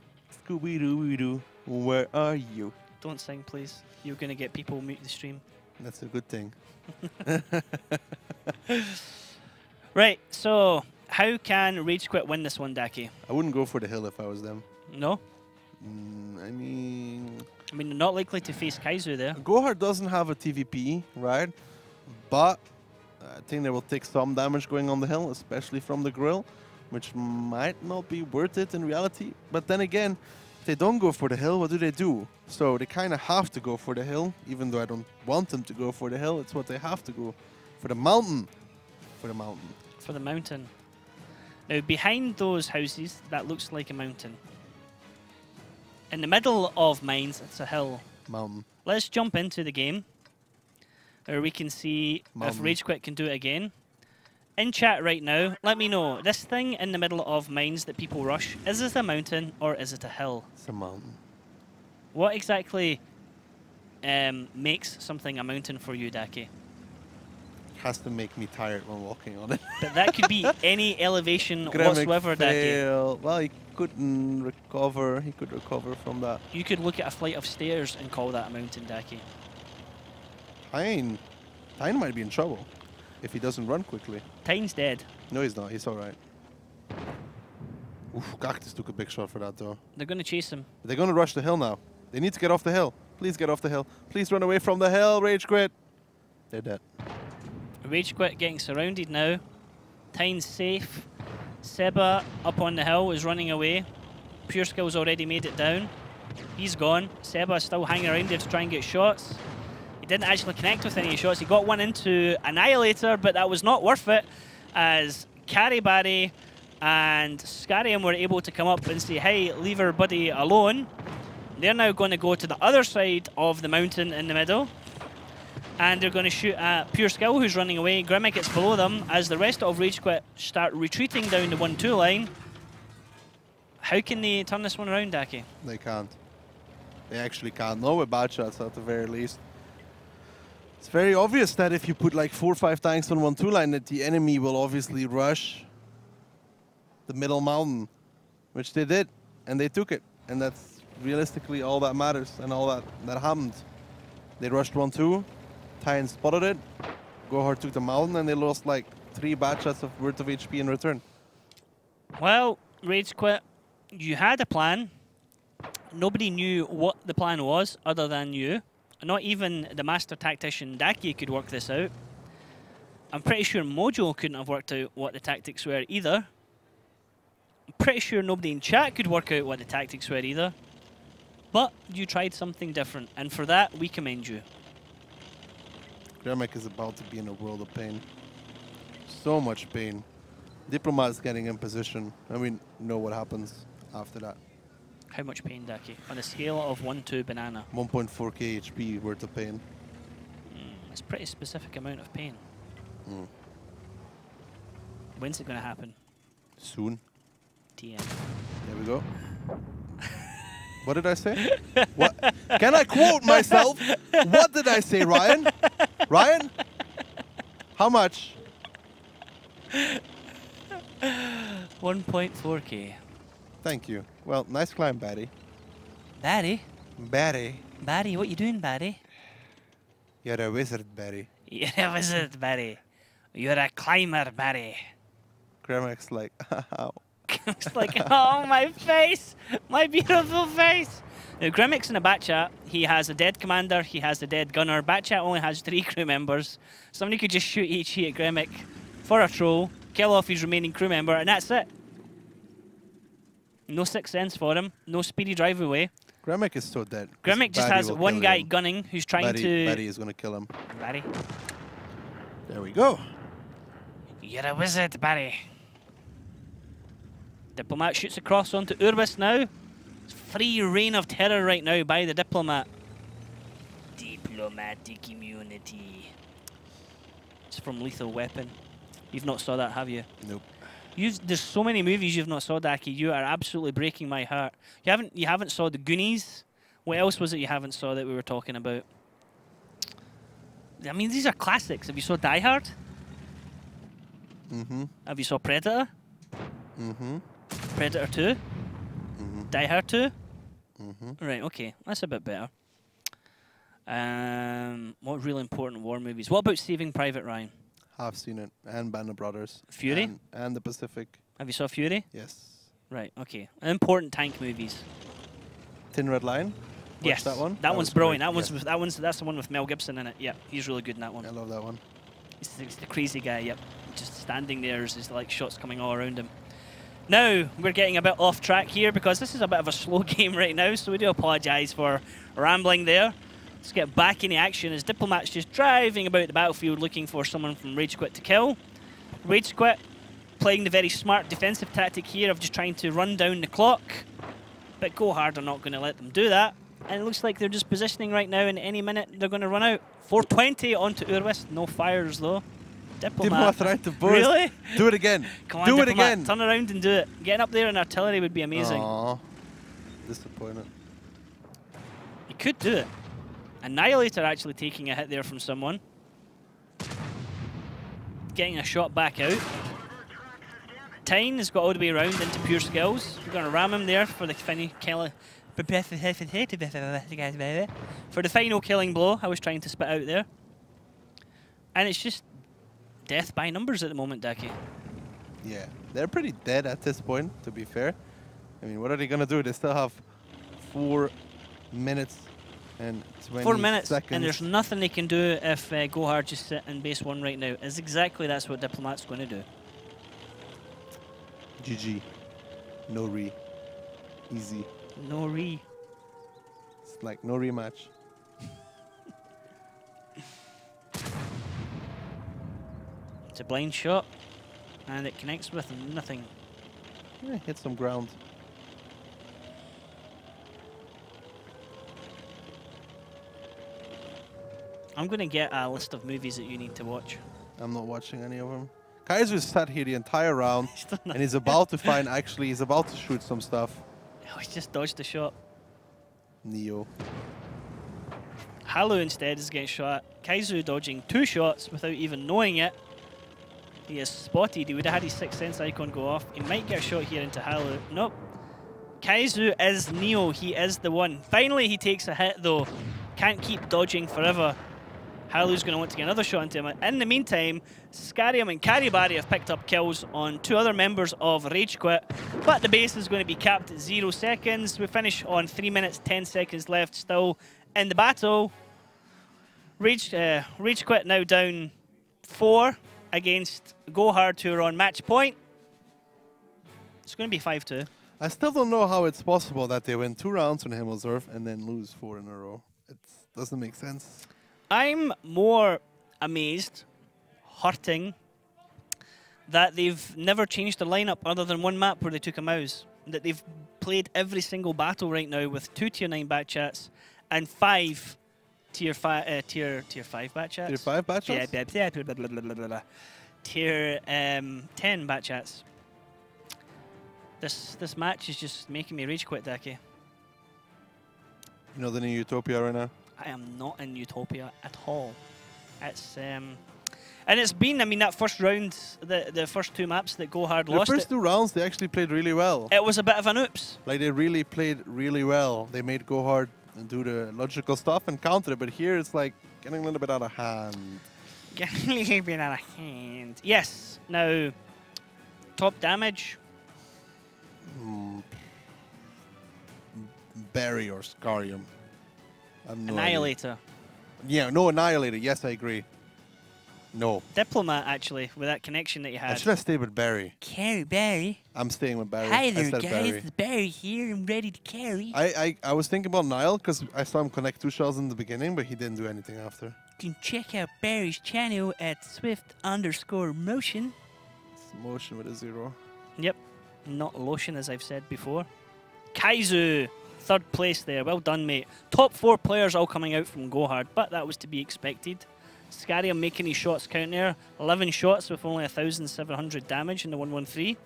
Scooby-Doo, where are you? Don't sing, please. You're going to get people mute the stream. That's a good thing. Right, so how can Rage.Quit win this one, Daki? I wouldn't go for the hill if I was them. No? I mean, they're not likely to face Kaizu there. GoHard doesn't have a TVP, right? But I think they will take some damage going on the hill, especially from the grill, which might not be worth it in reality. But then again, if they don't go for the hill, what do? So they kind of have to go for the hill, even though I don't want them to go for the hill. It's what they have to go for the mountain. For the mountain. For the mountain. Now, behind those houses, that looks like a mountain. In the middle of Mines, it's a hill. Mountain. Let's jump into the game, where we can see if Rage.Quit can do it again. In chat right now, let me know, this thing in the middle of Mines that people rush, is it a mountain or is it a hill? It's a mountain. What exactly makes something a mountain for you, Daki? Has to make me tired when walking on it. But that could be any elevation whatsoever, Daki. Well, he couldn't recover. He could recover from that. You could look at a flight of stairs and call that a mountain, Daki. Tyne might be in trouble if he doesn't run quickly. Tyne's dead. No, he's not. He's all right. Oof, Cactus took a big shot for that, though. They're going to chase him. They're going to rush the hill now. They need to get off the hill. Please get off the hill. Please run away from the hill, Rage.Quit. They're dead. Rage.Quit getting surrounded now. Tyne's safe. Seba up on the hill is running away. Pure Skill's already made it down. He's gone. Seba's still hanging around there to try and get shots. He didn't actually connect with any shots. He got one into Annihilator, but that was not worth it, as Carry Barry and Scarium were able to come up and say, hey, leave our buddy alone. They're now going to go to the other side of the mountain in the middle. And they're going to shoot at Pure Skill, who's running away. Grimmick gets below them as the rest of Rage.Quit start retreating down the 1-2 line. How can they turn this one around, Daki? They can't. They actually can't. No, with bad shots at the very least. It's very obvious that if you put like 4 or 5 tanks on 1-2 line, that the enemy will obviously rush the middle mountain, which they did, and they took it. And that's realistically all that matters and all that happened. They rushed 1-2. Tyne spotted it. GoHard took the mountain, and they lost like 3 bad shots worth of HP in return. Well, Rage.Quit, you had a plan. Nobody knew what the plan was other than you. Not even the master tactician Daki could work this out. I'm pretty sure Mojo couldn't have worked out what the tactics were either. I'm pretty sure nobody in chat could work out what the tactics were either. But you tried something different, and for that, we commend you. Grimmick is about to be in a world of pain. So much pain. Diplomat's getting in position, and we know what happens after that. How much pain, Daki? On a scale of 1-2 banana. 1.4k HP worth of pain. It's a pretty specific amount of pain. When's it going to happen? Soon. TM. There we go. What did I say? What? Can I quote myself? What did I say, Ryan? Ryan? How much? 1.4k. Thank you. Well, nice climb, Batty. Batty? Batty. Batty, what you doing, Batty? You're a wizard, Batty. You're a wizard, Batty. You're a climber, Batty. Grimmick's like, ow. It's like, oh, my face! My beautiful face! Now, Grimmick's in a bat chat. He has a dead commander, he has a dead gunner. Bat chat only has 3 crew members. Somebody could just shoot HE at Grimmick for a troll, kill off his remaining crew member, and that's it. No sixth sense for him, no speedy drive away. Grimmick is so dead. Grimmick just has one guy gunning who's trying to... Batty is going to kill him. Barry. There we go. You're a wizard, Barry. Diplomat shoots across onto Urwis now. It's free reign of terror right now by the Diplomat. Diplomatic immunity. It's from Lethal Weapon. You've not saw that, have you? Nope. There's so many movies you've not saw, Daki. You are absolutely breaking my heart. You haven't saw The Goonies. What else was it you haven't saw that we were talking about? I mean, these are classics. Have you saw Die Hard? Mm-hmm. Have you saw Predator? Mm-hmm. Predator 2? Mm-hmm. Die Hard 2? Mm-hmm. Right, okay. That's a bit better. What really important war movies? What about Saving Private Ryan? I've seen it. And Band of Brothers. Fury? And The Pacific. Have you saw Fury? Yes. Right, okay. Important tank movies. Thin Red Line? Yes. That one? That one's brilliant. Great. That's the one with Mel Gibson in it. Yeah, he's really good in that one. I love that one. He's the crazy guy, yep. Just standing there as there's like shots coming all around him. Now, we're getting a bit off track here because this is a bit of a slow game right now, so we do apologise for rambling there. Let's get back in the action as Diplomat's just driving about the battlefield looking for someone from Rage.Quit to kill. Rage.Quit playing the very smart defensive tactic here of just trying to run down the clock. But GoHard are not going to let them do that. And it looks like they're just positioning right now, and any minute they're going to run out. 420 onto Urwis. No fires, though. Diplomat. right to burst. Really? Do it again. Come on, do it Diplomat. again. Turn around and do it. Getting up there in artillery would be amazing. Aww. Disappointed. You could do it. Annihilator actually taking a hit there from someone. Getting a shot back out. Tyne has got all the way around into pure skills. We're going to ram him there for the final killing blow I was trying to spit out there. And it's just death by numbers at the moment, Daki. Yeah, they're pretty dead at this point, to be fair. I mean, what are they going to do? They still have 4 minutes and 20 4 minutes, seconds. and there's nothing they can do if GoHard just sit in base 1 right now. Is exactly that's what Diplomat's going to do. GG. No re. Easy. No re. It's like no rematch. It's a blind shot, and it connects with nothing. Yeah, hit some ground. I'm going to get a list of movies that you need to watch. I'm not watching any of them. Kaiser sat here the entire round, and he's about to find, actually, he's about to shoot some stuff. Oh, he just dodged the shot. Neo. Halu instead is getting shot. Kaizu dodging 2 shots without even knowing it. He is spotted. He would have had his 6th sense icon go off. He might get a shot here into Halu. Nope. Kaizu is Neo. He is the one. Finally, he takes a hit, though. Can't keep dodging forever. Halu's going to want to get another shot into him. In the meantime, Scarium and Karibari have picked up kills on 2 other members of Rage.Quit, but the base is going to be capped at 0 seconds. We finish on 3 minutes, 10 seconds left still in the battle. Rage.Quit now down 4 against GoHard, who are on match point. It's going to be 5-2. I still don't know how it's possible that they win 2 rounds on Himmelsdorf and then lose 4 in a row. It doesn't make sense. I'm more amazed, hurting, that they've never changed the lineup other than 1 map where they took a mouse. That they've played every single battle right now with 2 tier 9 bat chats and 5 tier 5 bat chats. Tier 5 bat chats? Yeah, blah, blah, blah, blah, blah. Tier 10 bat chats. This match is just making me rage quit, Daki. You know the new Utopia right now? I am not in Utopia at all. It's and it's been, I mean, that first round, the first 2 maps that GoHard lost. The first 2 rounds, they actually played really well. It was a bit of an oops. Like, they really played really well. They made GoHard do the logical stuff and counter it, but here it's like getting a little bit out of hand. Getting a little bit out of hand. Yes. Now, top damage. Barry or Scarium. No Annihilator. Idea. Yeah, no, Annihilator. Yes, I agree. No. Diplomat, actually, with that connection that you had. I should have stayed with Barry. Carry Barry. I'm staying with Barry. Hi there, I said guys. Barry. It's Barry here. I'm ready to carry. I was thinking about Niall because I saw him connect 2 shells in the beginning, but he didn't do anything after. You can check out Barry's channel at Swift_motion. It's motion with a 0. Yep. not lotion, as I've said before. Kaizu, 3rd place there. Well done, mate. Top 4 players all coming out from GoHard, but that was to be expected. Scarium making his shots count there. 11 shots with only 1,700 damage in the 113.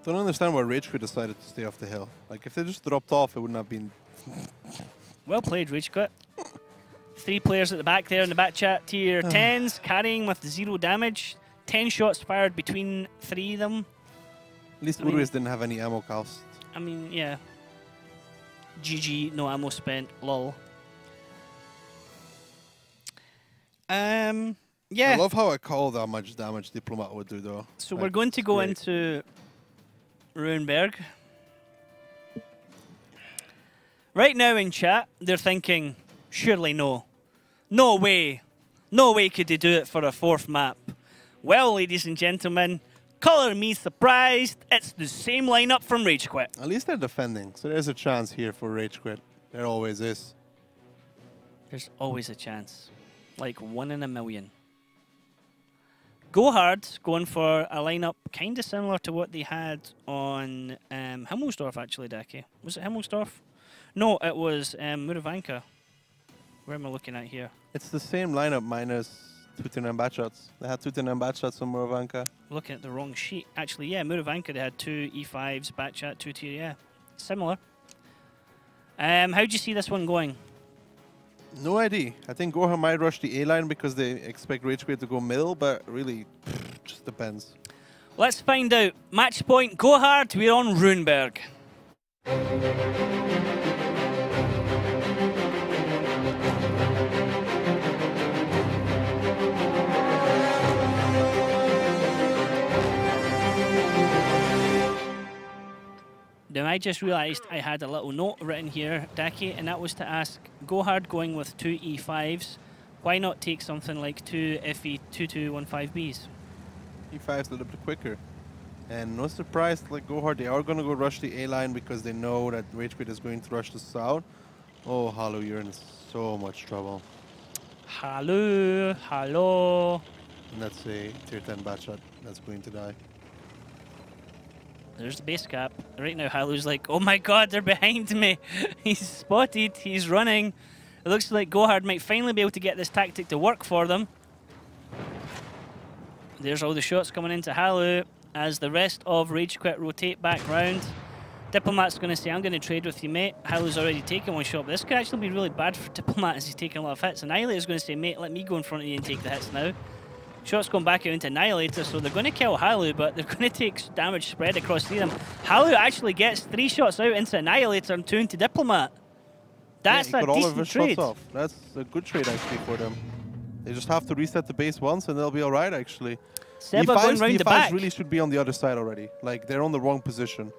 Don't understand why Rage.Quit decided to stay off the hill. Like, if they just dropped off, it wouldn't have been... Well played, Rage.Quit. 3 players at the back there in the back chat. Tier 10s, carrying with 0 damage. 10 shots fired between 3 of them. At least Urwis didn't have any ammo cost. I mean, yeah. GG, no ammo spent, lol. Yeah. I love how I call how much damage Diplomat would do, though. So like, we're going to go into Ruinberg. Right now in chat, they're thinking, surely no. No way. No way could they do it for a 4th map. Well, ladies and gentlemen, color me surprised. It's the same lineup from Rage.Quit. At least they're defending, so there's a chance here for Rage.Quit. There always is. There's always a chance. Like 1 in a million. GoHard going for a lineup kind of similar to what they had on Himmelsdorf, actually, Daki. Was it Himmelsdorf? No, it was Muravanka. Where am I looking at here? It's the same lineup minus 2-9 bat shots. They had 2-9 bat shots on Muravanka. Looking at the wrong sheet. Actually, yeah, Muravanka, they had 2 E5s, Batchat, 2 tier, yeah. Similar. How do you see this one going? No idea. I think GoHard might rush the A line because they expect Rage.Quit to go middle, but really, just depends. Let's find out. Match point, GoHard, we're on Ruinberg. Now, I just realised I had a little note written here, Daki, and that was to ask, GoHard going with 2 E5s, why not take something like 2 FE 2215Bs? E5's a little bit quicker. And no surprise, like GoHard, they are going to go rush the A line because they know that Rage.Quit is going to rush the south. Oh, Halu, you're in so much trouble. Hello, hello. And that's a tier 10 bat shot that's going to die. There's the base cap. Right now, Halu's like, oh my god, they're behind me. He's spotted, he's running. It looks like GoHard might finally be able to get this tactic to work for them. There's all the shots coming into Halu as the rest of Rage.Quit rotate back round. Diplomat's going to say, I'm going to trade with you, mate. Halu's already taken 1 shot, but this could actually be really bad for Diplomat as he's taking a lot of hits. Annihilator's going to say, mate, let me go in front of you and take the hits now. Shots going back out into Annihilator, so they're going to kill Halu, but they're going to take damage spread across 3 of them. Halu actually gets 3 shots out into Annihilator and 2 into Diplomat. That's a decent trade. Off. That's a good trade, actually, for them. They just have to reset the base once, and they'll be all right, actually. Seba going round the back. really should be on the other side already. Like, they're on the wrong position.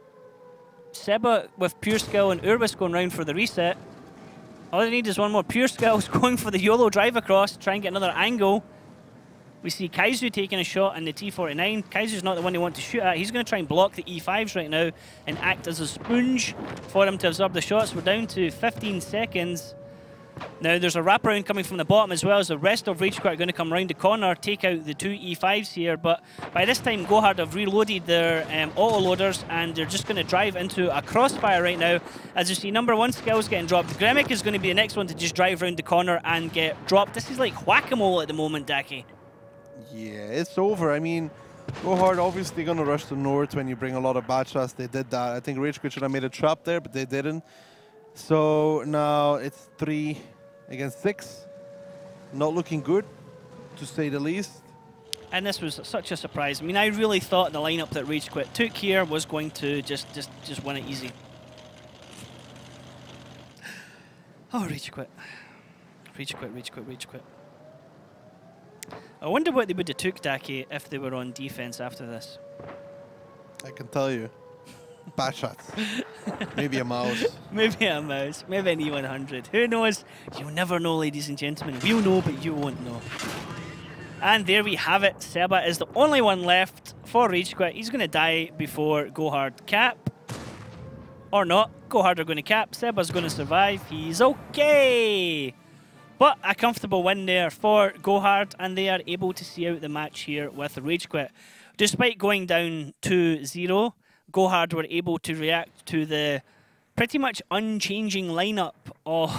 Seba with Pure Skill and Urwis going round for the reset. All they need is 1 more. Pure Skill's going for the YOLO drive across, try and get another angle. We see Kaizu taking a shot in the T49. Kaizu's not the one they want to shoot at. He's going to try and block the E5s right now and act as a sponge for him to absorb the shots. We're down to 15 seconds. Now, there's a wraparound coming from the bottom as well, as the rest of Rage.Quit are going to come round the corner, take out the 2 E5s here. But by this time, GoHard have reloaded their auto-loaders, and they're just going to drive into a crossfire right now. As you see, number 1 skill's getting dropped. Gremic is going to be the next one to just drive round the corner and get dropped. This is like whack-a-mole at the moment, Daki. Yeah, it's over. I mean, GoHard obviously going to rush the north when you bring a lot of bad shots. They did that. I think Rage.Quit should have made a trap there, but they didn't. So now it's 3 against 6. Not looking good, to say the least. And this was such a surprise. I mean, I really thought the lineup that Rage.Quit took here was going to just win it easy. Oh, Rage.Quit. Rage.Quit, Rage.Quit, Rage.Quit. I wonder what they would have took, Daki, if they were on defense after this. I can tell you. Bad shots. Maybe a mouse. Maybe a mouse. Maybe an E100. Who knows? You'll never know, ladies and gentlemen. We'll know, but you won't know. And there we have it. Seba is the only one left for Rage.Quit. He's going to die before GoHard cap. Or not. GoHard are going to cap. Seba's going to survive. He's okay. But a comfortable win there for GoHard, and they are able to see out the match here with Rage.Quit. Despite going down 2-0, GoHard were able to react to the pretty much unchanging lineup of